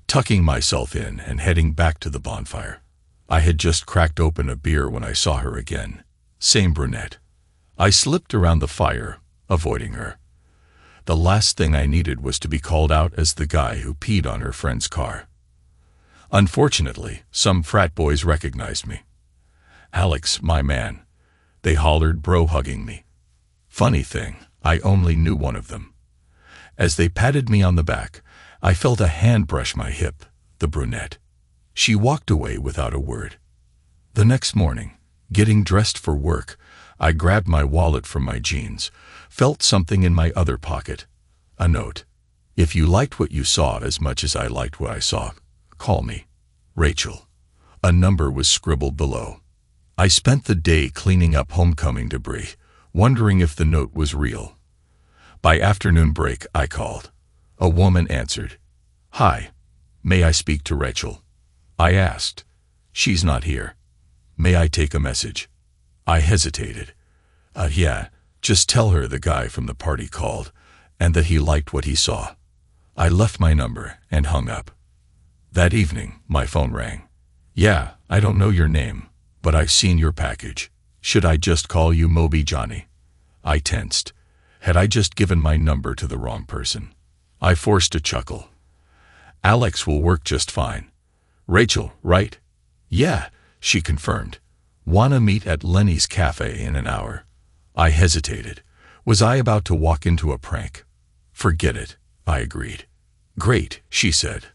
tucking myself in and heading back to the bonfire. I had just cracked open a beer when I saw her again. Same brunette. I slipped around the fire, avoiding her. The last thing I needed was to be called out as the guy who peed on her friend's car. Unfortunately, some frat boys recognized me. "Alex, my man," they hollered, bro-hugging me. Funny thing, I only knew one of them. As they patted me on the back, I felt a hand brush my hip, the brunette. She walked away without a word. The next morning, getting dressed for work, I grabbed my wallet from my jeans, felt something in my other pocket. A note. "If you liked what you saw as much as I liked what I saw, call me. Rachel." A number was scribbled below. I spent the day cleaning up homecoming debris, wondering if the note was real. By afternoon break, I called. A woman answered. "Hi, may I speak to Rachel?" I asked. "She's not here. May I take a message?" I hesitated. Yeah, just tell her the guy from the party called, and that he liked what he saw." I left my number and hung up. That evening, my phone rang. "Yeah, I don't know your name, but I've seen your package. Should I just call you Moby Johnny?" I tensed. Had I just given my number to the wrong person? I forced a chuckle. "Alex will work just fine." "Rachel, right?" "Yeah," she confirmed. "Wanna meet at Lenny's Cafe in an hour?" I hesitated. Was I about to walk into a prank? "Forget it," I agreed. "Great," she said.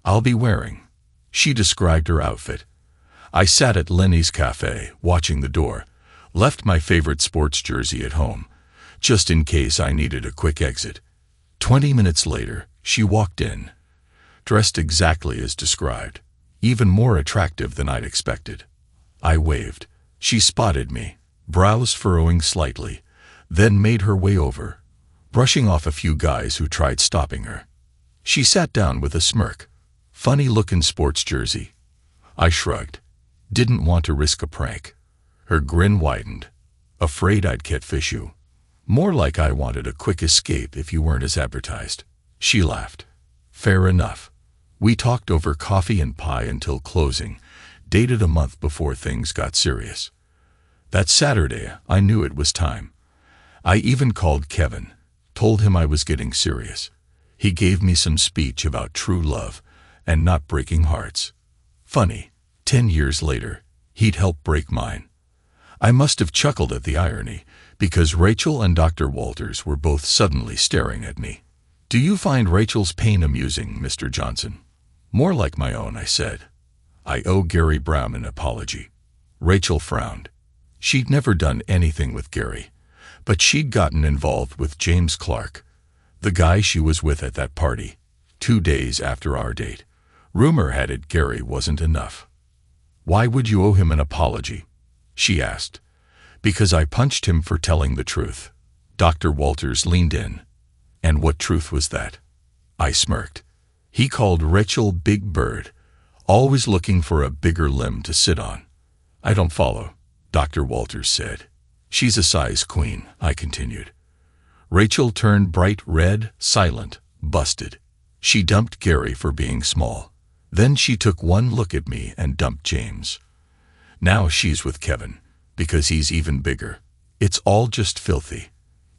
"I'll be wearing." She described her outfit. I sat at Lenny's Cafe, watching the door, left my favorite sports jersey at home, just in case I needed a quick exit. 20 minutes later, she walked in, dressed exactly as described, even more attractive than I'd expected. I waved. She spotted me, brows furrowing slightly, then made her way over, brushing off a few guys who tried stopping her. She sat down with a smirk. "Funny-looking sports jersey." I shrugged. Didn't want to risk a prank. Her grin widened. "Afraid I'd catfish you?" "More like I wanted a quick escape if you weren't as advertised." She laughed. "Fair enough." We talked over coffee and pie until closing, dated a month before things got serious. That Saturday, I knew it was time. I even called Kevin, told him I was getting serious. He gave me some speech about true love and not breaking hearts. Funny, 10 years later, he'd helped break mine. I must have chuckled at the irony, because Rachel and Dr. Walters were both suddenly staring at me. "Do you find Rachel's pain amusing, Mr. Johnson?" "More like my own," I said. "I owe Gary Brown an apology." Rachel frowned. She'd never done anything with Gary, but she'd gotten involved with James Clark, the guy she was with at that party, 2 days after our date. Rumor had it Gary wasn't enough. "Why would you owe him an apology?" she asked. "Because I punched him for telling the truth." Dr. Walters leaned in. "And what truth was that?" I smirked. "He called Rachel Big Bird, always looking for a bigger limb to sit on." "I don't follow," Dr. Walters said. "She's a size queen," I continued. Rachel turned bright red, silent, busted. She dumped Gary for being small. Then she took one look at me and dumped James. Now she's with Kevin, because he's even bigger. It's all just filthy.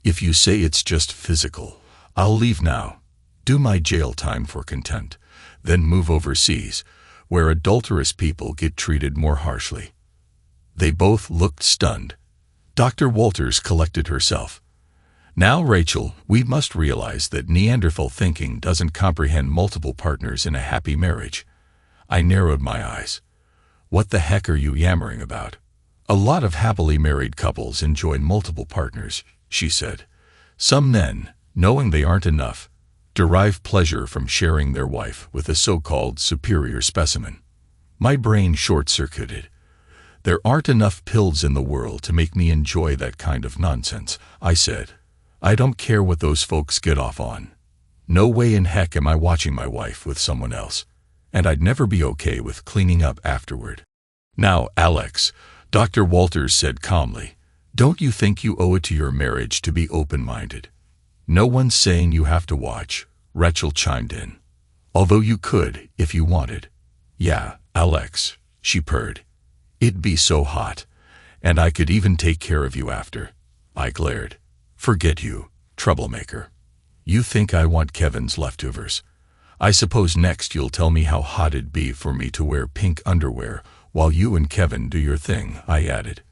If you say it's just physical, I'll leave now, do my jail time for contempt, then move overseas, where adulterous people get treated more harshly. They both looked stunned. Dr. Walters collected herself. "Now, Rachel, we must realize that Neanderthal thinking doesn't comprehend multiple partners in a happy marriage." I narrowed my eyes. "What the heck are you yammering about?" "A lot of happily married couples enjoy multiple partners," she said. "Some men, knowing they aren't enough, derive pleasure from sharing their wife with a so-called superior specimen." My brain short-circuited. There aren't enough pills in the world to make me enjoy that kind of nonsense, I said. I don't care what those folks get off on. No way in heck am I watching my wife with someone else. And I'd never be okay with cleaning up afterward. Now, Alex, Dr. Walters said calmly, don't you think you owe it to your marriage to be open-minded? No one's saying you have to watch, Rachel chimed in. Although you could, if you wanted. Yeah, Alex, she purred. It'd be so hot. And I could even take care of you after. I glared. Forget you, troublemaker. You think I want Kevin's leftovers. I suppose next you'll tell me how hot it'd be for me to wear pink underwear while you and Kevin do your thing, I added.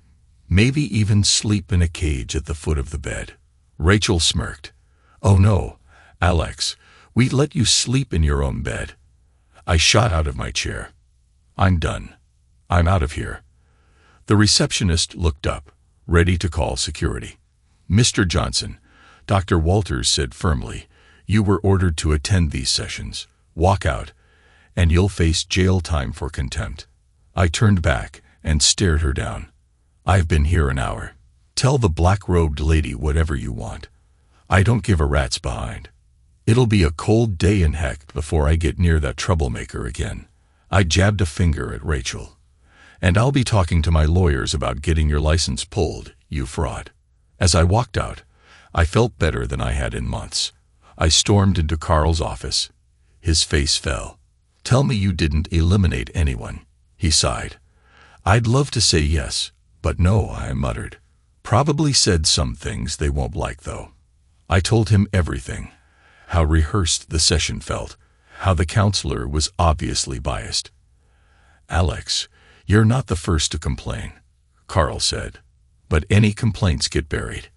Maybe even sleep in a cage at the foot of the bed. Rachel smirked. Oh no, Alex, we'd let you sleep in your own bed. I shot out of my chair. I'm done. I'm out of here. The receptionist looked up, ready to call security. Mr. Johnson, Dr. Walters said firmly, you were ordered to attend these sessions. Walk out, and you'll face jail time for contempt. I turned back and stared her down. I've been here an hour. Tell the black-robed lady whatever you want. I don't give a rat's behind. It'll be a cold day in heck before I get near that troublemaker again. I jabbed a finger at Rachel. And I'll be talking to my lawyers about getting your license pulled, you fraud. As I walked out, I felt better than I had in months. I stormed into Carl's office. His face fell. Tell me you didn't eliminate anyone, he sighed. I'd love to say yes, but no, I muttered. Probably said some things they won't like, though. I told him everything. How rehearsed the session felt. How the counselor was obviously biased. Alex, you're not the first to complain, Carl said. But any complaints get buried.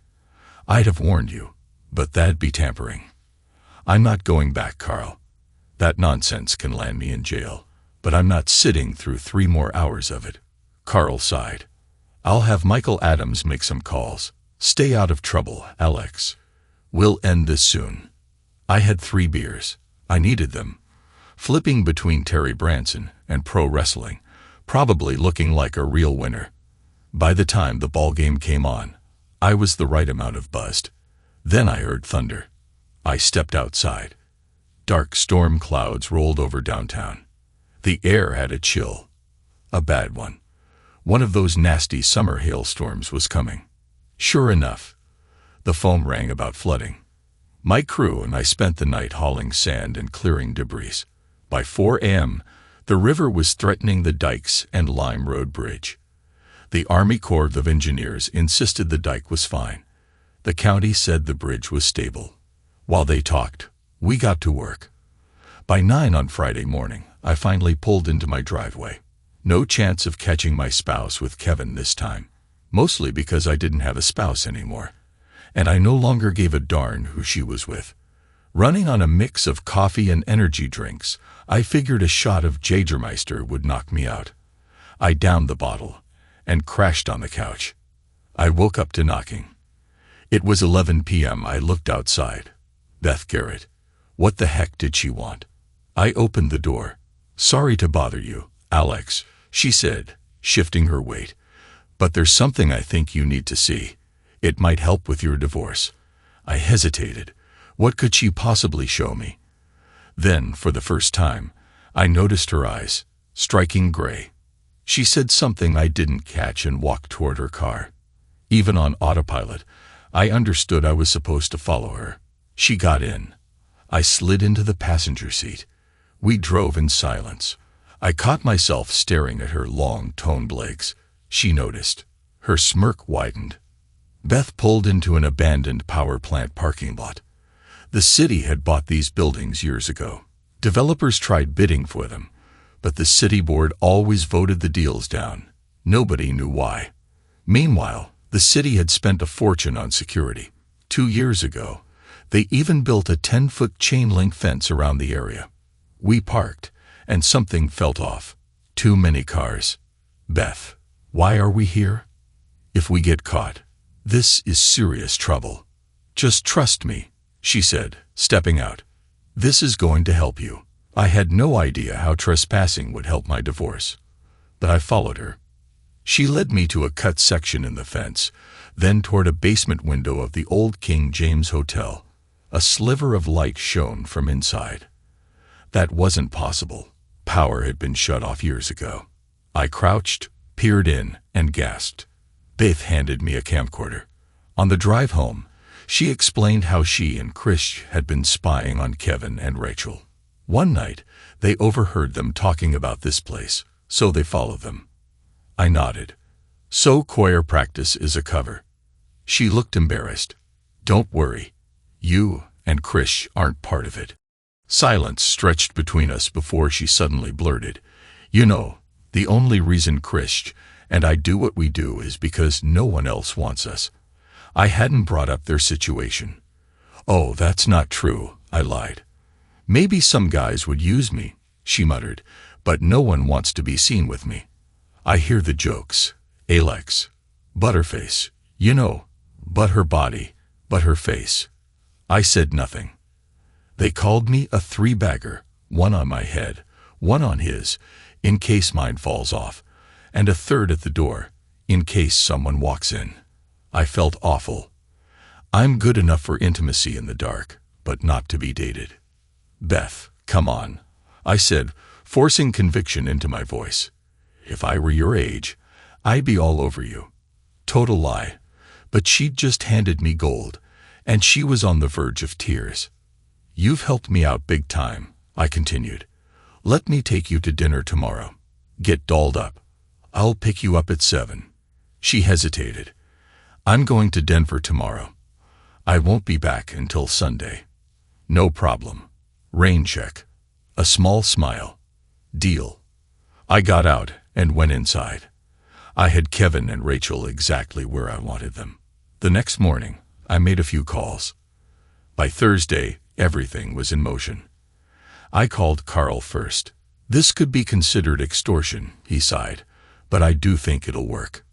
I'd have warned you, but that'd be tampering. I'm not going back, Carl. That nonsense can land me in jail, but I'm not sitting through 3 more hours of it. Carl sighed. I'll have Michael Adams make some calls. Stay out of trouble, Alex. We'll end this soon. I had 3 beers. I needed them. Flipping between Terry Branson and pro wrestling, probably looking like a real winner. By the time the ball game came on, I was the right amount of buzzed. Then I heard thunder. I stepped outside. Dark storm clouds rolled over downtown. The air had a chill. A bad one. One of those nasty summer hailstorms was coming. Sure enough, the phone rang about flooding. My crew and I spent the night hauling sand and clearing debris. By 4 a.m., the river was threatening the dikes and Lime Road Bridge. The Army Corps of Engineers insisted the dike was fine. The county said the bridge was stable. While they talked, we got to work. By 9 on Friday morning, I finally pulled into my driveway. No chance of catching my spouse with Kevin this time, mostly because I didn't have a spouse anymore, and I no longer gave a darn who she was with. Running on a mix of coffee and energy drinks, I figured a shot of Jägermeister would knock me out. I downed the bottle and crashed on the couch. I woke up to knocking. It was 11 p.m. I looked outside. Beth Garrett. What the heck did she want? I opened the door. Sorry to bother you, Alex, she said, shifting her weight. But there's something I think you need to see. It might help with your divorce. I hesitated. What could she possibly show me? Then, for the first time, I noticed her eyes, striking gray. She said something I didn't catch and walked toward her car. Even on autopilot, I understood I was supposed to follow her. She got in. I slid into the passenger seat. We drove in silence. I caught myself staring at her long, toned legs. She noticed. Her smirk widened. Beth pulled into an abandoned power plant parking lot. The city had bought these buildings years ago. Developers tried bidding for them, but the city board always voted the deals down. Nobody knew why. Meanwhile, the city had spent a fortune on security. 2 years ago, they even built a 10-foot chain-link fence around the area. We parked, and something felt off. Too many cars. Beth, why are we here? If we get caught, this is serious trouble. Just trust me, she said, stepping out. This is going to help you. I had no idea how trespassing would help my divorce, but I followed her. She led me to a cut section in the fence, then toward a basement window of the old King James Hotel. A sliver of light shone from inside. That wasn't possible. Power had been shut off years ago. I crouched, peered in, and gasped. Beth handed me a camcorder. On the drive home, she explained how she and Chris had been spying on Kevin and Rachel. One night, they overheard them talking about this place, so they followed them. I nodded. So choir practice is a cover. She looked embarrassed. Don't worry. You and Chris aren't part of it. Silence stretched between us before she suddenly blurted, You know, the only reason Chris and I do what we do is because no one else wants us. I hadn't brought up their situation. Oh, that's not true, I lied. Maybe some guys would use me, she muttered, but no one wants to be seen with me. I hear the jokes. Alex. Butterface. You know, but her body, but her face. I said nothing. They called me a three-bagger, one on my head, one on his, in case mine falls off, and a third at the door, in case someone walks in. I felt awful. I'm good enough for intimacy in the dark, but not to be dated. Beth, come on, I said, forcing conviction into my voice. If I were your age, I'd be all over you. Total lie, but she'd just handed me gold, and she was on the verge of tears. You've helped me out big time, I continued. Let me take you to dinner tomorrow. Get dolled up. I'll pick you up at 7. She hesitated. I'm going to Denver tomorrow. I won't be back until Sunday. No problem. Rain check. A small smile. Deal. I got out and went inside. I had Kevin and Rachel exactly where I wanted them. The next morning, I made a few calls. By Thursday, everything was in motion. I called Carl first. This could be considered extortion, he sighed, but I do think it'll work.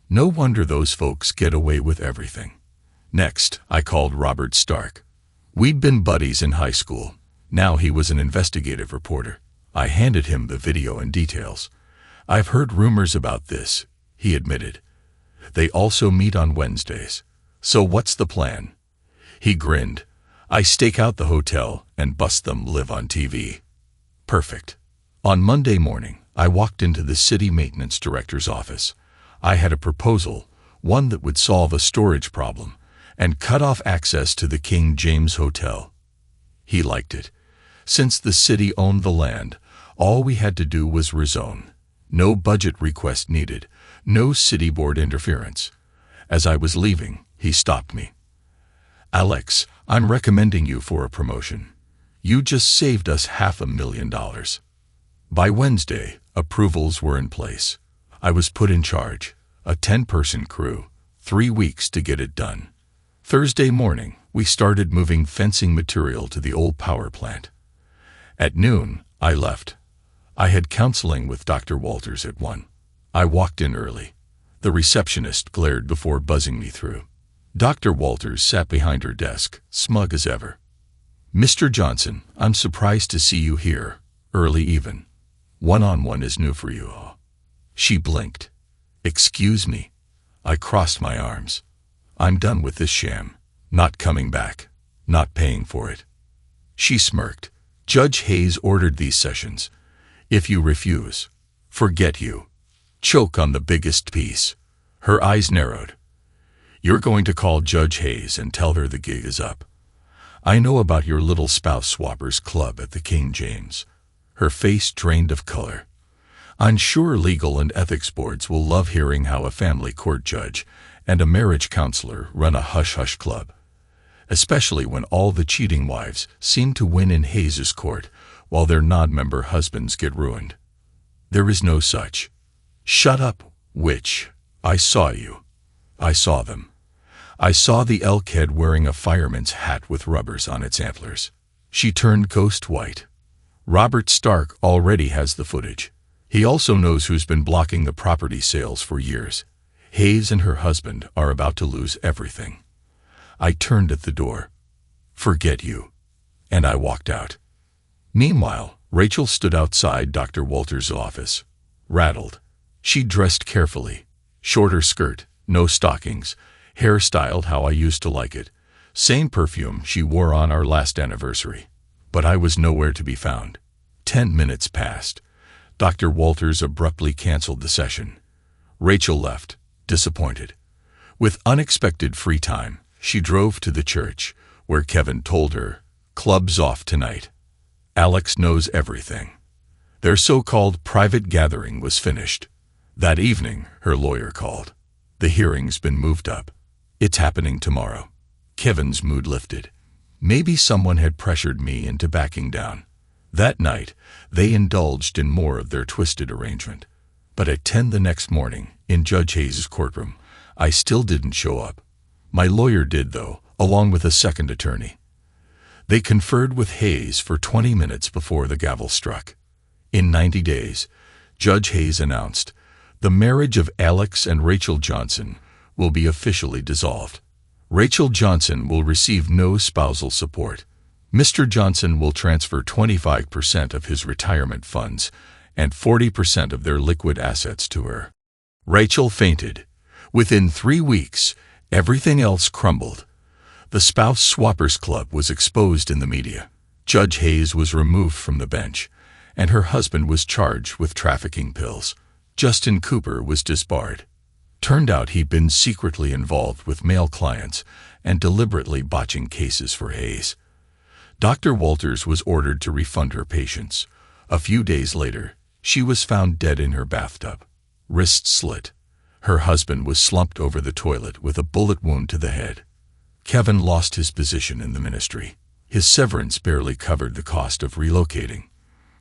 No wonder those folks get away with everything. Next, I called Robert Stark. We'd been buddies in high school. Now he was an investigative reporter. I handed him the video and details. I've heard rumors about this, he admitted. They also meet on Wednesdays. So what's the plan? He grinned. I stake out the hotel and bust them live on TV. Perfect. On Monday morning, I walked into the city maintenance director's office. I had a proposal, one that would solve a storage problem, and cut off access to the King James Hotel. He liked it. Since the city owned the land, all we had to do was rezone. No budget request needed, no city board interference. As I was leaving, he stopped me. Alex, I'm recommending you for a promotion. You just saved us $500,000. By Wednesday, approvals were in place. I was put in charge, a 10-person crew, 3 weeks to get it done. Thursday morning, we started moving fencing material to the old power plant. At noon, I left. I had counseling with Dr. Walters at 1. I walked in early. The receptionist glared before buzzing me through. Dr. Walters sat behind her desk, smug as ever. Mr. Johnson, I'm surprised to see you here, early even. One-on-one is new for you. She blinked. Excuse me. I crossed my arms. I'm done with this sham. Not coming back. Not paying for it. She smirked. Judge Hayes ordered these sessions. If you refuse, forget you. Choke on the biggest piece. Her eyes narrowed. You're going to call Judge Hayes and tell her the gig is up. I know about your little spouse swappers club at the King James. Her face drained of color. I'm sure legal and ethics boards will love hearing how a family court judge and a marriage counselor run a hush-hush club, especially when all the cheating wives seem to win in Hayes's court while their non-member husbands get ruined. There is no such. Shut up, witch. I saw you. I saw them. I saw the elk head wearing a fireman's hat with rubbers on its antlers. She turned ghost white. Robert Stark already has the footage. He also knows who's been blocking the property sales for years. Hayes and her husband are about to lose everything. I turned at the door. Forget you. And I walked out. Meanwhile, Rachel stood outside Dr. Walters' office. Rattled. She dressed carefully, Shorter skirt, no stockings, hair styled how I used to like it. Same perfume she wore on our last anniversary. But I was nowhere to be found. 10 minutes passed. Dr. Walters abruptly canceled the session. Rachel left, disappointed. With unexpected free time, she drove to the church, where Kevin told her, "Club's off tonight. Alex knows everything." Their so-called private gathering was finished. That evening, her lawyer called. "The hearing's been moved up. It's happening tomorrow." Kevin's mood lifted. Maybe someone had pressured me into backing down. That night, they indulged in more of their twisted arrangement. But at 10 the next morning, in Judge Hayes' courtroom, I still didn't show up. My lawyer did, though, along with a second attorney. They conferred with Hayes for 20 minutes before the gavel struck. In 90 days, Judge Hayes announced, the marriage of Alex and Rachel Johnson will be officially dissolved. Rachel Johnson will receive no spousal support. Mr. Johnson will transfer 25% of his retirement funds and 40% of their liquid assets to her. Rachel fainted. Within 3 weeks, everything else crumbled. The Spouse Swappers Club was exposed in the media. Judge Hayes was removed from the bench, and her husband was charged with trafficking pills. Justin Cooper was disbarred. Turned out he'd been secretly involved with male clients and deliberately botching cases for Hayes. Dr. Walters was ordered to refund her patients. A few days later, she was found dead in her bathtub, wrist slit. Her husband was slumped over the toilet with a bullet wound to the head. Kevin lost his position in the ministry. His severance barely covered the cost of relocating.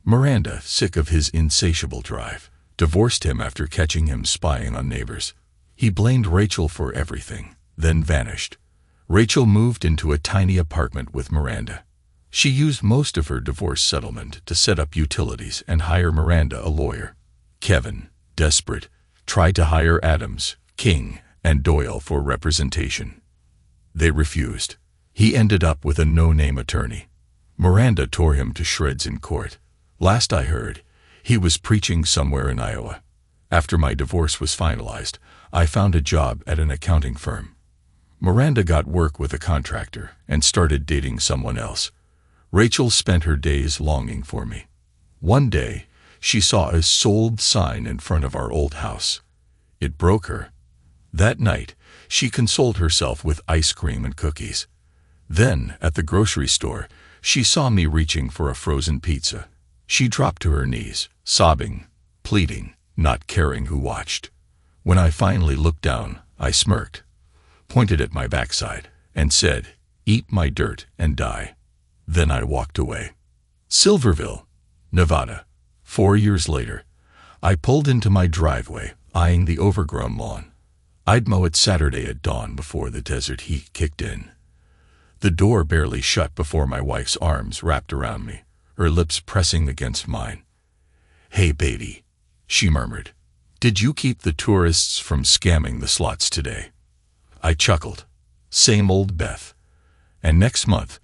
Miranda, sick of his insatiable drive, divorced him after catching him spying on neighbors. He blamed Rachel for everything, then vanished. Rachel moved into a tiny apartment with Miranda. She used most of her divorce settlement to set up utilities and hire Miranda a lawyer. Kevin, desperate, tried to hire Adams, King, and Doyle for representation. They refused. He ended up with a no-name attorney. Miranda tore him to shreds in court. Last I heard, he was preaching somewhere in Iowa. After my divorce was finalized, I found a job at an accounting firm. Miranda got work with a contractor and started dating someone else. Rachel spent her days longing for me. One day, she saw a sold sign in front of our old house. It broke her. That night, she consoled herself with ice cream and cookies. Then, at the grocery store, she saw me reaching for a frozen pizza. She dropped to her knees, sobbing, pleading, not caring who watched. When I finally looked down, I smirked, pointed at my backside, and said, "Eat my dirt and die." Then I walked away. Silverville, Nevada. 4 years later, I pulled into my driveway, eyeing the overgrown lawn. I'd mow it Saturday at dawn before the desert heat kicked in. The door barely shut before my wife's arms wrapped around me, her lips pressing against mine. "Hey, baby," she murmured. "Did you keep the tourists from scamming the slots today?" I chuckled. "Same old Beth. And next month,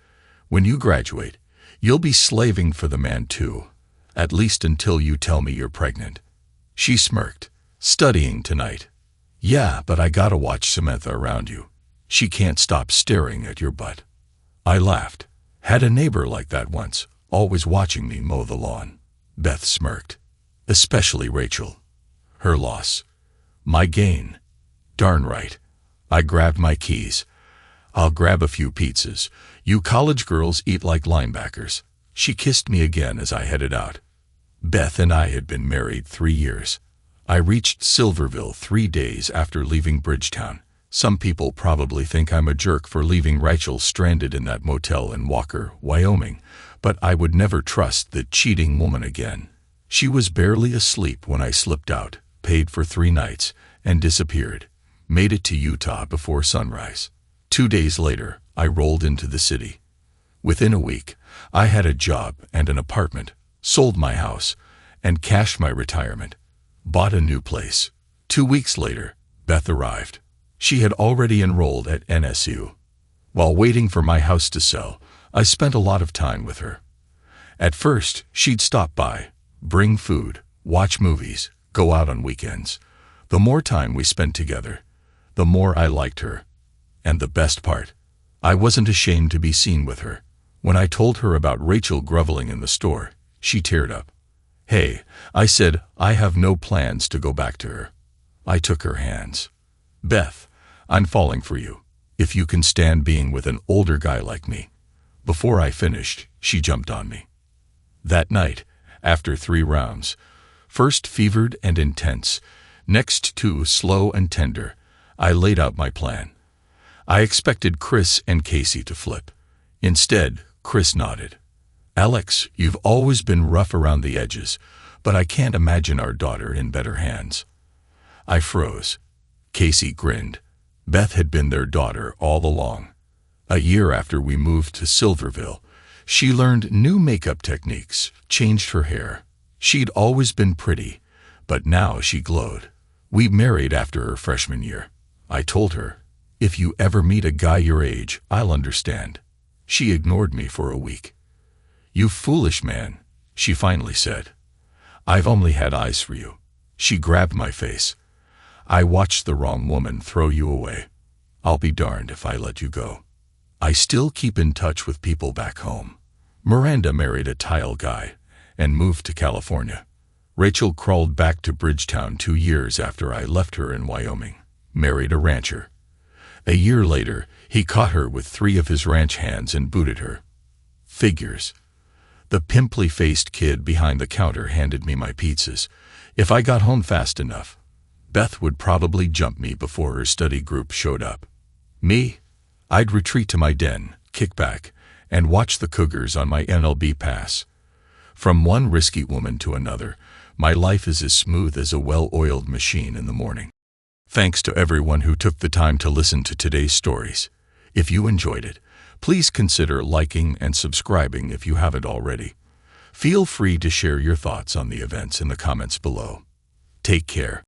when you graduate, you'll be slaving for the man too, at least until you tell me you're pregnant." She smirked. "Studying tonight." "Yeah, but I gotta watch Samantha around you. She can't stop staring at your butt." I laughed. "Had a neighbor like that once, always watching me mow the lawn." Beth smirked. "Especially Rachel. Her loss. My gain." "Darn right." I grabbed my keys. "I'll grab a few pizzas. You college girls eat like linebackers." She kissed me again as I headed out. Beth and I had been married 3 years. I reached Silverville 3 days after leaving Bridgetown. Some people probably think I'm a jerk for leaving Rachel stranded in that motel in Walker, Wyoming, but I would never trust that cheating woman again. She was barely asleep when I slipped out, paid for 3 nights, and disappeared. Made it to Utah before sunrise. 2 days later, I rolled into the city. Within a week, I had a job and an apartment, sold my house, and cashed my retirement. Bought a new place. 2 weeks later, Beth arrived. She had already enrolled at NSU. While waiting for my house to sell, I spent a lot of time with her. At first, she'd stop by, bring food, watch movies, go out on weekends. The more time we spent together, the more I liked her. And the best part, I wasn't ashamed to be seen with her. When I told her about Rachel groveling in the store, she teared up. "Hey," I said, "I have no plans to go back to her." I took her hands. "Beth, I'm falling for you, if you can stand being with an older guy like me." Before I finished, she jumped on me. That night, after 3 rounds, first fevered and intense, next 2 slow and tender, I laid out my plan. I expected Chris and Casey to flip. Instead, Chris nodded. "Alex, you've always been rough around the edges, but I can't imagine our daughter in better hands." I froze. Casey grinned. Beth had been their daughter all along. A year after we moved to Silverville, she learned new makeup techniques, changed her hair. She'd always been pretty, but now she glowed. We married after her freshman year. I told her, "If you ever meet a guy your age, I'll understand." She ignored me for a week. "You foolish man," she finally said. "I've only had eyes for you." She grabbed my face. "I watched the wrong woman throw you away. I'll be darned if I let you go." I still keep in touch with people back home. Miranda married a tile guy and moved to California. Rachel crawled back to Bridgetown 2 years after I left her in Wyoming, married a rancher. A year later, he caught her with 3 of his ranch hands and booted her. Figures. The pimply-faced kid behind the counter handed me my pizzas. If I got home fast enough, Beth would probably jump me before her study group showed up. Me? I'd retreat to my den, kick back, and watch the cougars on my NLB pass. From one risky woman to another, my life is as smooth as a well-oiled machine in the morning. Thanks to everyone who took the time to listen to today's stories. If you enjoyed it, please consider liking and subscribing if you haven't already. Feel free to share your thoughts on the events in the comments below. Take care.